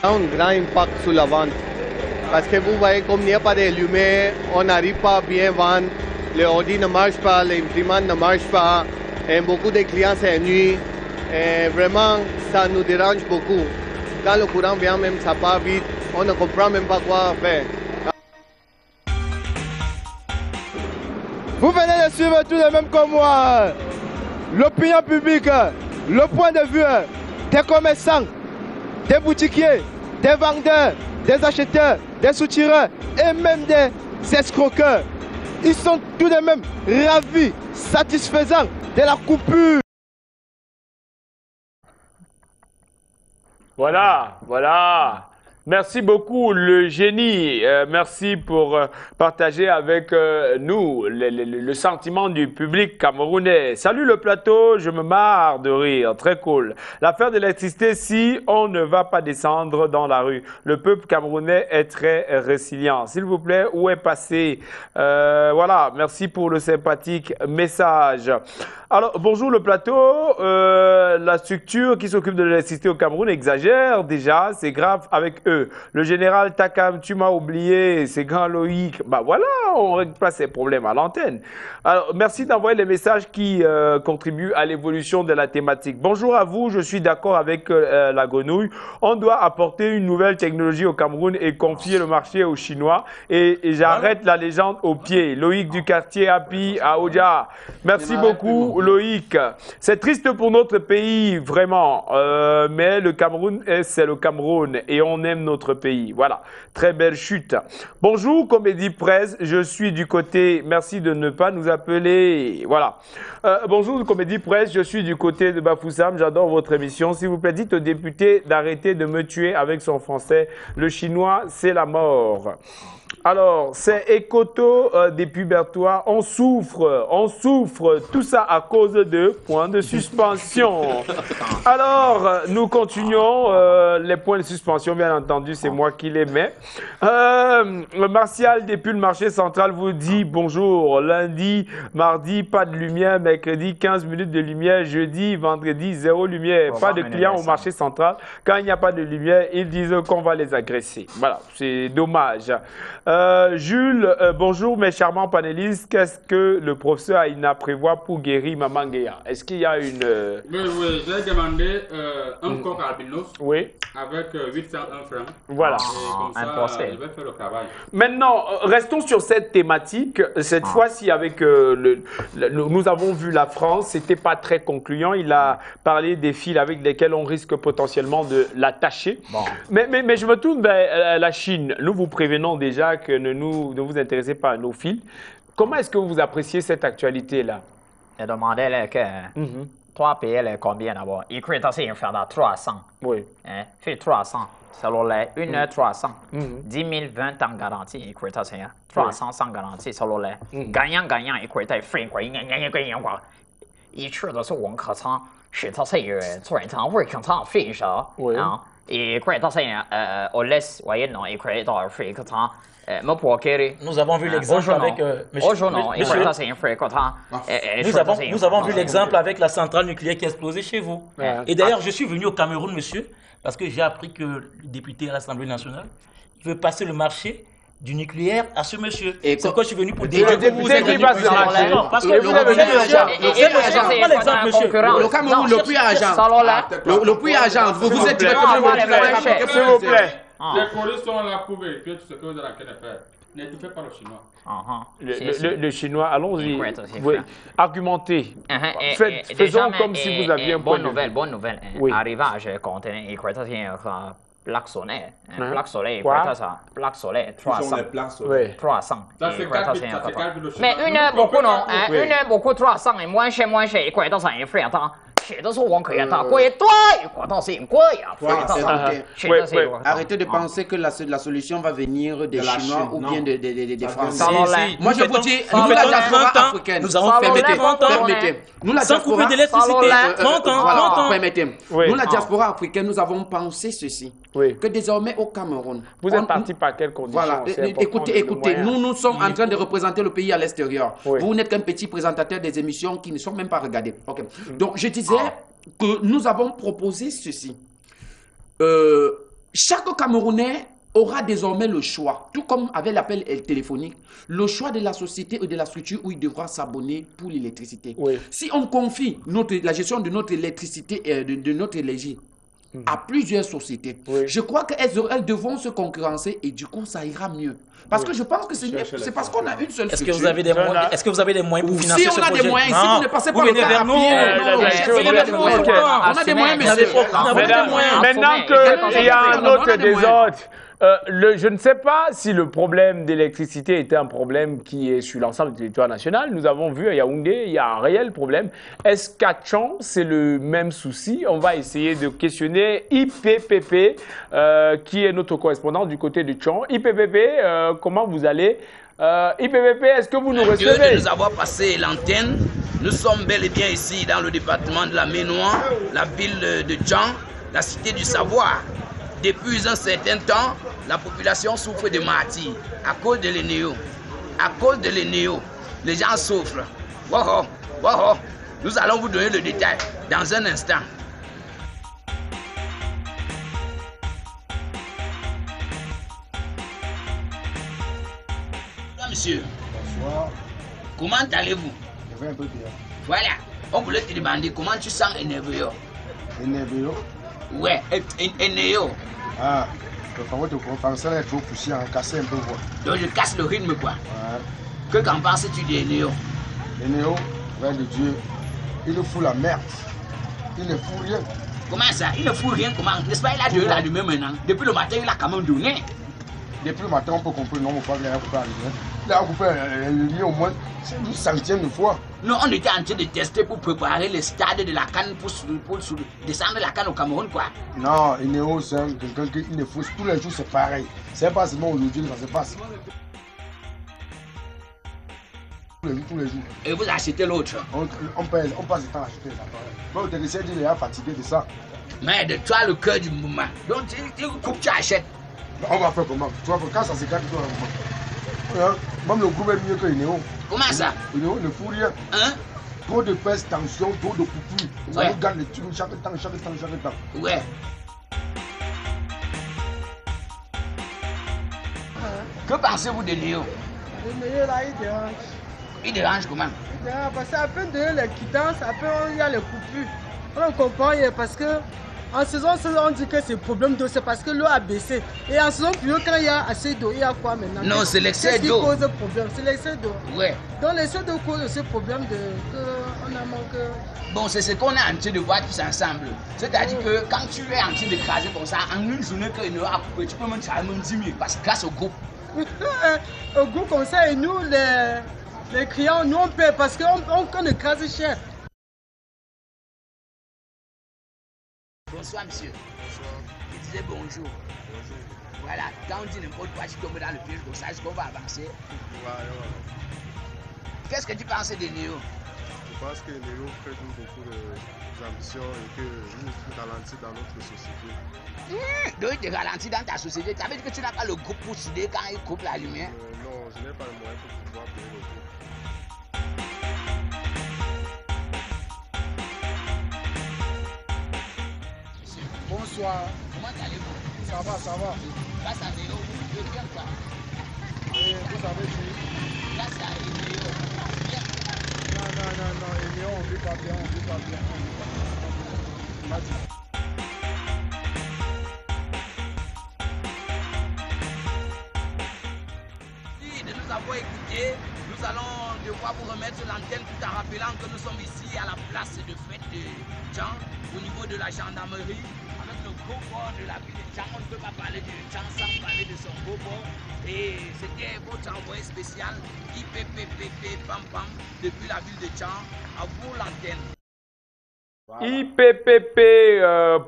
Un grand impact sur la vente. Parce que vous voyez, comme il n'y a pas de lumière, on n'arrive pas à bien vendre. Le ordi ne marche pas, l'imprimante ne marche pas. Et beaucoup de clients s'ennuient. Et vraiment, ça nous dérange beaucoup. Quand le courant vient, même ça part vite. On ne comprend même pas quoi faire. Vous venez de suivre tout de même comme moi l'opinion publique, le point de vue des commerçants, des boutiquiers, des vendeurs, des acheteurs, des soutireurs et même des escroqueurs. Ils sont tout de même ravis, satisfaisants de la coupure. Voilà. Merci beaucoup, le génie. Merci pour partager avec nous le sentiment du public camerounais. Salut le plateau, je me marre de rire. Très cool. L'affaire de l'électricité, si on ne va pas descendre dans la rue, le peuple camerounais est très résilient. S'il vous plaît, où est passé voilà, merci pour le sympathique message. Alors, bonjour le plateau. La structure qui s'occupe de l'électricité au Cameroun exagère déjà, c'est grave avec eux. Le général Takam, tu m'as oublié, c'est grand Loïc. Bah voilà, on ne règle pas ces problèmes à l'antenne. Alors, merci d'envoyer les messages qui contribuent à l'évolution de la thématique. Bonjour à vous, je suis d'accord avec la grenouille. On doit apporter une nouvelle technologie au Cameroun et confier le marché aux Chinois. Et j'arrête la légende au pied. Loïc du quartier Happy à Oja. Merci beaucoup. Loïc, c'est triste pour notre pays, vraiment, mais le Cameroun, c'est le Cameroun et on aime notre pays. Voilà, très belle chute. Bonjour, Comédie Presse, je suis du côté, merci de ne pas nous appeler, voilà. Bonjour, Comédie Presse, je suis du côté de Bafoussam, j'adore votre émission. S'il vous plaît, dites au député d'arrêter de me tuer avec son français. Le chinois, c'est la mort. Alors, c'est Ekoto des Pubertois. On souffre, tout ça à cause de points de suspension. Alors, nous continuons. Les points de suspension, bien entendu, c'est moi qui les mets. Martial depuis le marché central vous dit bonjour. Lundi, mardi, pas de lumière. Mercredi, 15 minutes de lumière. Jeudi, vendredi, 0 lumière. Pas de clients au marché central. Quand il n'y a pas de lumière, ils disent qu'on va les agresser. Voilà, c'est dommage. Jules, bonjour mes charmants panélistes. Qu'est-ce que le professeur Aïna prévoit pour guérir Maman Guéa? Est-ce qu'il y a une... Oui, j'ai demandé un coq albinos avec 801 francs. Voilà. Et comme ça, je vais faire le travail. Maintenant, restons sur cette thématique. Cette fois-ci, avec nous avons vu la France, c'était pas très concluant. Il a parlé des fils avec lesquels on risque potentiellement de l'attacher. Bon. Mais je me tourne vers la Chine. Nous vous prévenons déjà que ne vous intéressez pas à nos fils. Comment est-ce que vous appréciez cette actualité-là? Je demandais que 3 pays, combien d'abord? Il crée aussi, il fait 300. Oui. Hein? Fait 300. selon les 1 heure 300. 10 000, 20 ans garantie, écoutez, c'est 300 sans garantie, selon les gagnant, écoutez, free, quoi,一次的是我们可仓是他是做人仓会可仓非常啊，et écoutez, c'est on laisse, voyez non, écoutez, dans free que ça. Nous avons vu l'exemple avec nous avons vu l'exemple avec la centrale nucléaire qui a explosé chez vous. Et d'ailleurs, je suis venu au Cameroun, monsieur, parce que j'ai appris que le député à l'Assemblée nationale veut passer le marché du nucléaire à ce monsieur. C'est pourquoi je suis venu pour dire que vous êtes venu passer le marché. Parce que vous avez l'exemple, monsieur. Le Cameroun, le puits argent. Le puits argent, vous êtes directement s'il vous plaît. Les choristes sont là pour vérifier tout ce que vous êtes en train de faire. Ne touchez pas le chinois. Le chinois, allons-y. Argumentez. Faisons comme si vous aviez un point de vue. Bonne nouvelle. Arrivage contenant, plaque solaire. Plaque solaire, plaque solaire, 300. 300. Mais une heure beaucoup, non. Une heure beaucoup, 300 et moins cher, écoutez, dans un frère, attends. Arrêtez de penser que la solution va venir des Chinois ou bien des Français. Moi, je vous dis, nous, la diaspora africaine, nous avons permettez. Nous, la sans couper d'électricité, 30 ans. Permettez. Nous, la diaspora africaine, nous avons pensé ceci. Que désormais au Cameroun. Vous êtes parti par quelles conditions? Voilà, écoutez, nous sommes en train de représenter le pays à l'extérieur. Vous n'êtes qu'un petit présentateur des émissions qui ne sont même pas regardées. Donc, je disais que nous avons proposé ceci. Chaque Camerounais aura désormais le choix, tout comme avec l'appel téléphonique, le choix de la société et de la structure où il devra s'abonner pour l'électricité. Si on confie la gestion de notre électricité et de notre énergie à plusieurs sociétés, je crois qu'elles devront se concurrencer et du coup ça ira mieux. Parce que je pense que c'est parce qu'on a une seule structure. Est-ce que vous avez des moyens, pour financer ce projet? Si on a des moyens, si vous ne passez pas le cas on a des moyens, monsieur. Maintenant qu'il y a un autre désordre, je ne sais pas si le problème d'électricité était un problème qui est sur l'ensemble du territoire national. Nous avons vu à Yaoundé, il y a un réel problème. Est-ce qu'à Tchon, c'est le même souci? On va essayer de questionner IPPP, qui est notre correspondant du côté de Tchon. IPPP, comment vous allez? IPPP, est-ce que vous nous recevez? Dieu de nous avoir passé l'antenne. Nous sommes bel et bien ici dans le département de la Ménois, la ville de Tchon, la cité du savoir. Depuis un certain temps, la population souffre de maladies à cause de l'énéo. À cause de l'énéo, les gens souffrent. Nous allons vous donner le détail dans un instant. Monsieur. Bonsoir. Comment allez-vous? Je vais un peu bien. Voilà. On voulait te demander comment tu sens énervé. Énervé? Ouais, énervé. Ah, le faveur de compensation est trop poussé, casser un peu. Donc je casse le rythme, quoi. Ouais. Qu'en penses-tu d'Enéo? Enéo, vrai de Dieu, il nous fout la merde. Il ne fout rien. Comment ça? Il ne fout rien, comment? N'est-ce pas, il a de l'allumé maintenant. Depuis le matin, il a quand même donné. Depuis le matin, on peut comprendre, non, on peut rien couper. Il a coupé le au moins une centième de fois. Non, on était en train de tester pour préparer le stade de la canne pour descendre la canne au Cameroun, quoi. Non, Enéo, c'est quelqu'un qui ne fout. Tous les jours, c'est pareil. C'est pas seulement aujourd'hui que ça se passe. Tous les jours. Et vous achetez l'autre? On passe le temps à acheter ça. Mais le technicien dit qu'il est fatigué de ça. Mais de toi, le cœur du mouvement. Donc, tu achètes. On va faire comment? Tu vois, quand ça se casse, tu vois. Même le groupe est mieux que Enéo. Comment ça? Enéo ne fout rien. Hein? Trop de peste, tension, trop de coupures. Ça nous gagne les thunes chaque temps. Ouais. Que pensez-vous de Léo? Léo là, il dérange. Il dérange comment? Il dérange parce qu'après de les quittances, après il y a les coupures. On comprend parce que en saison, on dit que c'est problème d'eau, c'est parce que l'eau a baissé. Et en saison pluvieuse, quand il y a assez d'eau, il y a quoi maintenant? Non, c'est l'excès d'eau. Qu'est-ce qui cause le problème? C'est l'excès d'eau. Ouais. Donc l'excès d'eau cause ce problème qu'on a manqué. Bon, c'est ce qu'on est en train de voir tous ensemble. C'est-à-dire que quand tu es en train de craser comme ça, en une journée qu'il ne a coupé, tu peux même travailler même 10 000 parce que grâce au groupe. Au groupe comme ça, et nous, les clients, nous on paie parce qu'on écrase cher. Bonsoir, monsieur. Bonsoir. Je disais bonjour. Bonjour. Voilà, quand on dit n'importe quoi, tu tombes dans le piège comme ça, est-ce qu'on va avancer? Qu'est-ce que tu penses de Néo? Je pense que Néo fait beaucoup d'ambition et que nous ralentit dans notre société. Donc il te ralentit dans ta société. Ça veut dire que tu n'as pas le groupe pour souder quand il coupe la lumière? Non, je n'ai pas le moyen pour pouvoir payer le groupe. Bonsoir. Comment allez-vous? Ça va, ça va. Grâce à Néo, je viens quoi? Et vous avez dit? Grâce à Néo. Non, Néo, on ne vit pas bien, on ne vit pas bien. On a dit. De nous avoir écoutés, nous allons devoir vous remettre l'antenne tout en rappelant que nous sommes ici à la place de fête de Tchang, au niveau de la gendarmerie, avec le gros port de la ville de Tchang. On ne peut pas parler de Tchang sans parler de son gros port. Et c'était votre envoyé spécial, IPPPP Pam Pam, depuis la ville de Tchang. À vous l'antenne. Voilà. IPPP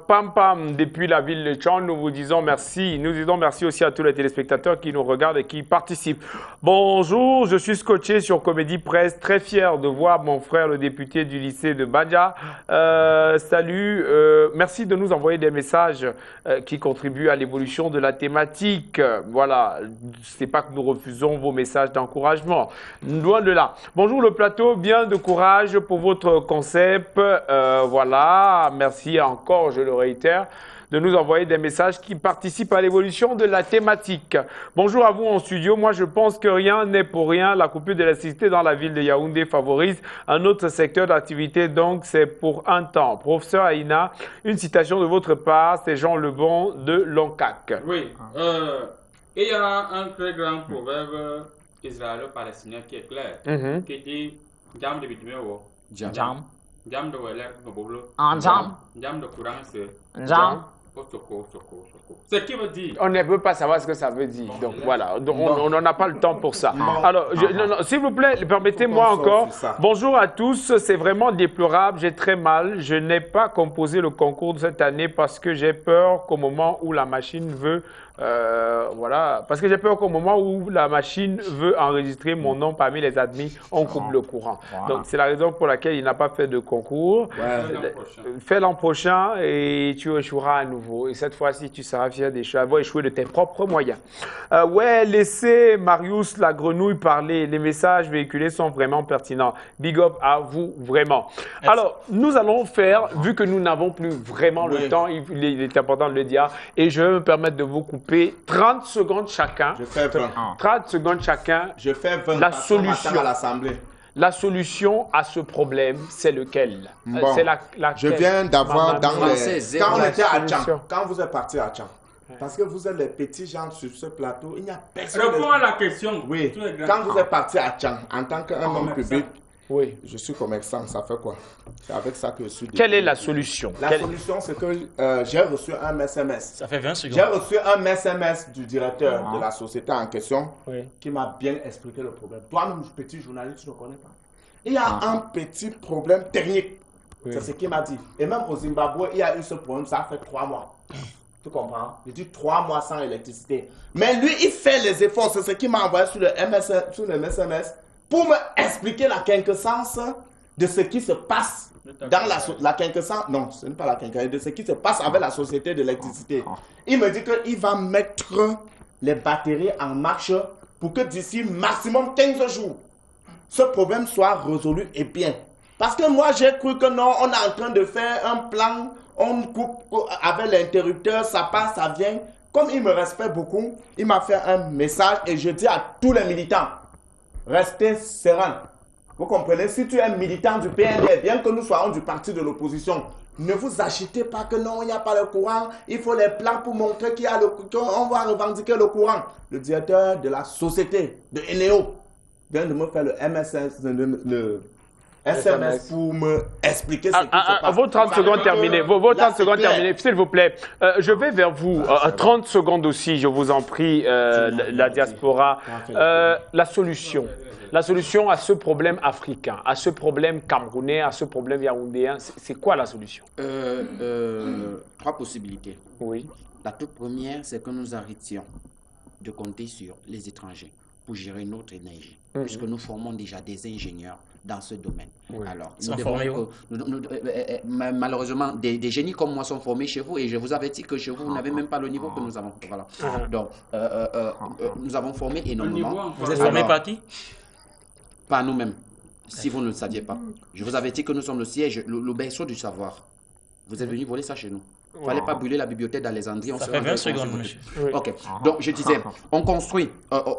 Pam Pam depuis la ville de Tchang, nous vous disons merci. Nous disons merci aussi à tous les téléspectateurs qui nous regardent et qui participent. Bonjour, je suis scotché sur Comédie Presse, très fier de voir mon frère le député du lycée de Badja. Salut, merci de nous envoyer des messages qui contribuent à l'évolution de la thématique. Voilà, c'est pas que nous refusons vos messages d'encouragement, loin de là. Bonjour le plateau, bien de courage pour votre concept. Voilà, merci encore, je le réitère, de nous envoyer des messages qui participent à l'évolution de la thématique. Bonjour à vous en studio. Moi, je pense que rien n'est pour rien. La coupure d'électricité dans la ville de Yaoundé favorise un autre secteur d'activité, donc c'est pour un temps. Professeur Aïna, une citation de votre part, c'est Jean Lebon de Loncac. Oui, il y a un très grand proverbe israélo-palestinien qui est clair, qui dit « Jam de bitumeo ». Jam. Jam de Weller, Nobolo. Jam. Jam de courant, c'est. Jam. Ce qui veut dire. On ne peut pas savoir ce que ça veut dire. Donc voilà, on n'en a pas le temps pour ça. Alors, s'il vous plaît, permettez-moi encore. Bonjour à tous, c'est vraiment déplorable, j'ai très mal. Je n'ai pas composé le concours de cette année parce que j'ai peur qu'au moment où la machine veut enregistrer mon nom parmi les admis, on coupe le courant. Donc c'est la raison pour laquelle il n'a pas fait de concours. Fais l'an prochain et tu échoueras à nouveau. Et cette fois-ci, tu seras fier d'avoir échoué de tes propres moyens. Laissez Marius la grenouille parler. Les messages véhiculés sont vraiment pertinents. Big up à vous, vraiment. Alors, nous allons faire, vu que nous n'avons plus vraiment le temps, il est important de le dire, et je vais me permettre de vous couper 30 secondes chacun. Je fais 20. 30 secondes chacun. Je fais 20. La solution à l'Assemblée. La solution à ce problème, c'est lequel? Bon, c'est je viens d'avoir dans les... Quand on était à Tchang, quand vous êtes parti à Tchang, parce que vous êtes les petits gens sur ce plateau, il n'y a personne... Réponds à la question. Oui, quand vous êtes parti à Tchang, en tant qu'un homme public, oui, je suis commerçant, ça fait quoi? C'est avec ça que je suis... Quelle est la solution? La solution, c'est que j'ai reçu un SMS. Ça fait 20 secondes. J'ai reçu un SMS du directeur de la société en question qui m'a bien expliqué le problème. Toi, petit journaliste, tu ne connais pas. Il y a un petit problème technique. C'est ce qu'il m'a dit. Et même au Zimbabwe, il y a eu ce problème, ça fait 3 mois. Tu comprends? Il dit 3 mois sans électricité. Mais lui, il fait les efforts. C'est ce qu'il m'a envoyé sur le SMS pour me expliquer la quinquessence de ce qui se passe dans la quinquessence. Non, ce n'est pas la quinquessence, de ce qui se passe avec la société de l'électricité. Il me dit qu'il va mettre les batteries en marche pour que d'ici maximum 15 jours, ce problème soit résolu et bien. Parce que moi, j'ai cru que non, on est en train de faire un plan, on coupe avec l'interrupteur, ça passe, ça vient. Comme il me respecte beaucoup, il m'a fait un message et je dis à tous les militants, restez serein. Vous comprenez? Si tu es militant du PND, bien que nous soyons du parti de l'opposition, ne vous agitez pas que non, il n'y a pas le courant. Il faut les plans pour montrer qu'il y a qu'on va revendiquer le courant. Le directeur de la société de Eneo vient de me faire le MSS, SMS pour me expliquer ce qui se passe. Vos 30 secondes terminées. Vos 30 secondes terminées, s'il vous plaît. Je vais vers vous. 30 secondes aussi, je vous en prie, la diaspora. La solution à ce problème africain, à ce problème camerounais, à ce problème yaoundéen, c'est quoi la solution? 3 possibilités. Oui. La toute première, c'est que nous arrêtions de compter sur les étrangers pour gérer notre énergie, puisque nous formons déjà des ingénieurs dans ce domaine. Oui. Alors, Ils sont formés où? malheureusement, des génies comme moi sont formés chez vous, et je vous avertis que chez vous, vous n'avez même pas le niveau que nous avons. Voilà. Donc, nous avons formé énormément. Vous êtes formé par qui? Par nous-mêmes, si vous ne le saviez pas. Je vous avertis que nous sommes le siège, le berceau du savoir. Vous êtes venu voler ça chez nous. Il ne fallait pas brûler la bibliothèque d'Alexandrie. Ça fait 20 secondes, monsieur. Ok. Donc, je disais, on construit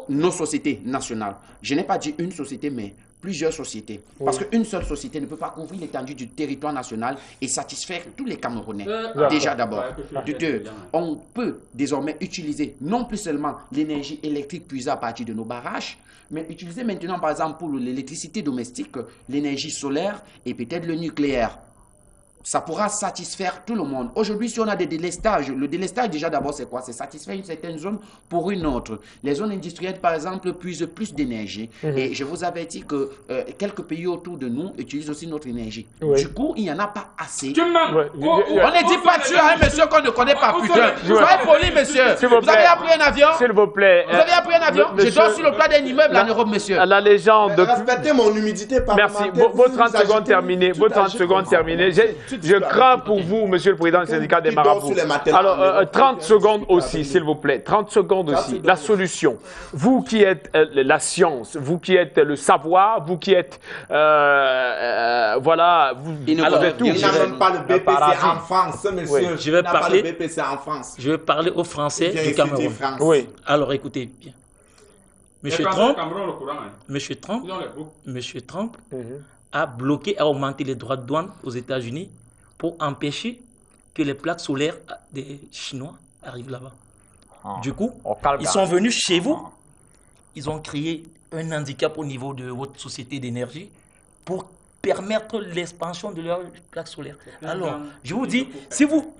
nos sociétés nationales. Je n'ai pas dit une société, mais plusieurs sociétés. Parce qu'une seule société ne peut pas couvrir l'étendue du territoire national et satisfaire tous les Camerounais. Déjà d'abord. De deux, on peut désormais utiliser non plus seulement l'énergie électrique puisée à partir de nos barrages, mais utiliser maintenant, par exemple, pour l'électricité domestique, l'énergie solaire et peut-être le nucléaire. Ça pourra satisfaire tout le monde. Aujourd'hui, si on a des délestages, le délestage déjà d'abord c'est quoi? C'est satisfaire une certaine zone pour une autre. Les zones industrielles, par exemple, puisent plus d'énergie. Et je vous avertis que quelques pays autour de nous utilisent aussi notre énergie. Du coup, il n'y en a pas assez. Tu mens. On ne dit pas tu à un monsieur qu'on ne connaît pas, putain. Soyez poli, monsieur. Vous avez appris un avion? S'il vous plaît. Vous avez appris un avion? Je dors sur le toit d'un immeuble en Europe, monsieur. La légende. Respectez mon humidité parlementaire. Merci. Vos 30 secondes terminées. Vos 30 secondes terminées. Je crains pour vous, monsieur le président du syndicat des marabouts. Alors, 30 secondes aussi, s'il vous plaît. 30 secondes aussi. La solution. Vous qui êtes la science, vous qui êtes le savoir, vous qui êtes... voilà. Vous êtes tout. Il n'a même pas le BPC en France, monsieur. Oui. Je vais parler. Pas le BPC en France. Je vais parler aux Français du Cameroun. Oui. Alors, écoutez bien. Monsieur Trump a bloqué, a augmenté les droits de douane aux États-Unis pour empêcher que les plaques solaires des Chinois arrivent là-bas. Du coup, ils sont venus chez vous, ils ont créé un handicap au niveau de votre société d'énergie pour permettre l'expansion de leurs plaques solaires. Alors, je vous dis, si vous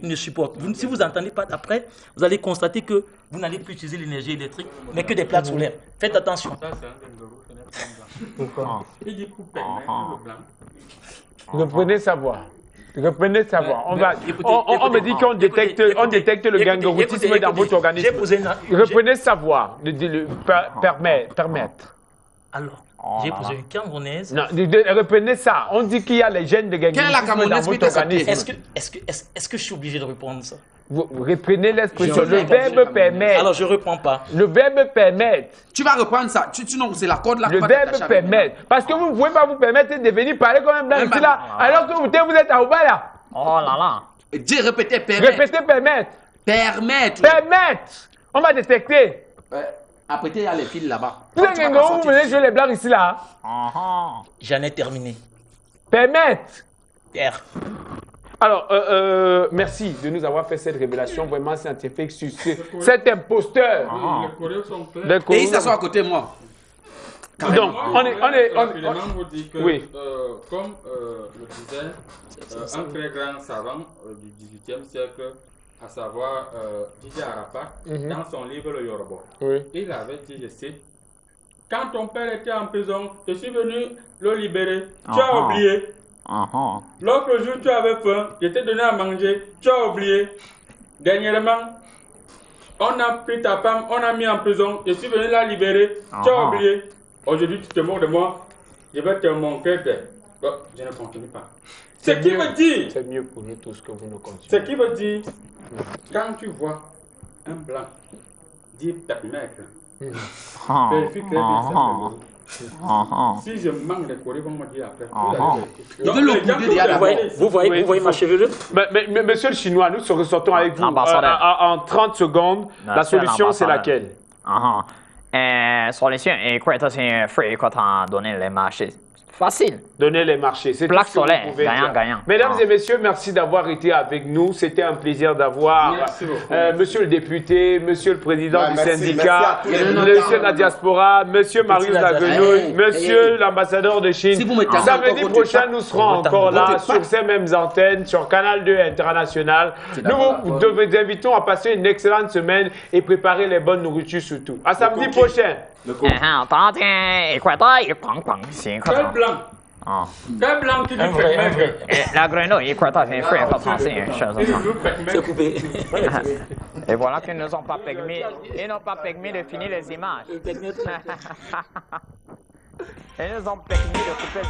ne supportez, si vous n'entendez pas d'après, vous allez constater que vous n'allez plus utiliser l'énergie électrique, mais que des plaques solaires. Faites attention. Reprenez savoir. Reprenez savoir. On me dit qu'on détecte le gangoroutisme dans votre organisme. Reprenez savoir. Permettre. Alors, j'ai posé une Camerounaise. Non, reprenez ça. On dit qu'il y a les gènes de gangoroutisme dans votre organisme. Est-ce que je suis obligé de répondre ça? Vous reprenez l'expression. Le verbe permet. Alors, je ne reprends pas. Le verbe permettre. Tu vas reprendre ça. Non, c'est la code là. Le verbe permettre. Parce que vous ne pouvez pas vous permettre de venir parler quand même dans ici là, alors que vous êtes à Ouba là. Oh là là. Dis, répétez, permettre. Répétez, permettre. Permettre. Permettre. On va détecter. Après, il y a les fils là-bas. Vous venez jouer les blancs ici là. J'en ai terminé. Permettre. Terre. Alors, merci de nous avoir fait cette révélation vraiment scientifique sur cet imposteur. Les Et ils s'assoient à côté de moi. Donc, vous dit que, oui. Comme le disait un très grand savant du XVIIIe siècle, à savoir Didier Arafat, dans son livre Le Yoruba, il avait dit, je cite, quand ton père était en prison, je suis venu le libérer, tu as oublié. L'autre jour, tu avais faim, je t'ai donné à manger, tu as oublié. Dernièrement, on a pris ta femme, on a mis en prison, je suis venu la libérer, tu as oublié. Aujourd'hui, tu te moques de moi, je vais te montrer. Bon, je ne continue pas. Ce qui veut dire. C'est mieux pour nous tous que vous ne continuez. Ce qui veut dire, quand tu vois un blanc, dis permettre. Vérifie très bien ça. Si je manque de courir, vont me dire après. Vous voyez ma chevelure? Mais monsieur le Chinois, nous ressortons avec vous en 30 secondes. La solution, c'est laquelle? Solution, écoute, c'est free quand on donne les marchés. Facile. Donner les marchés. C'est Plaque tout ce que vous solaire, pouvez gagnant, dire. gagnant. Mesdames et messieurs, merci d'avoir été avec nous. C'était un plaisir d'avoir monsieur le député, monsieur le président du syndicat, monsieur de la diaspora, monsieur Marius Lagrenouille, monsieur l'ambassadeur de Chine. Samedi prochain, nous serons encore là sur ces mêmes antennes, sur Canal 2 International. Nous vous invitons à passer une excellente semaine et préparer les bonnes nourritures surtout. À samedi prochain. Quel blanc? Quel blanc qui nous fait La grenouille, Équateur, c'est un fruit français. C'est coupé. Et voilà qu'ils ne nous ont pas permis, ils n'ont pas permis de finir les images. Ils nous ont permis de couper.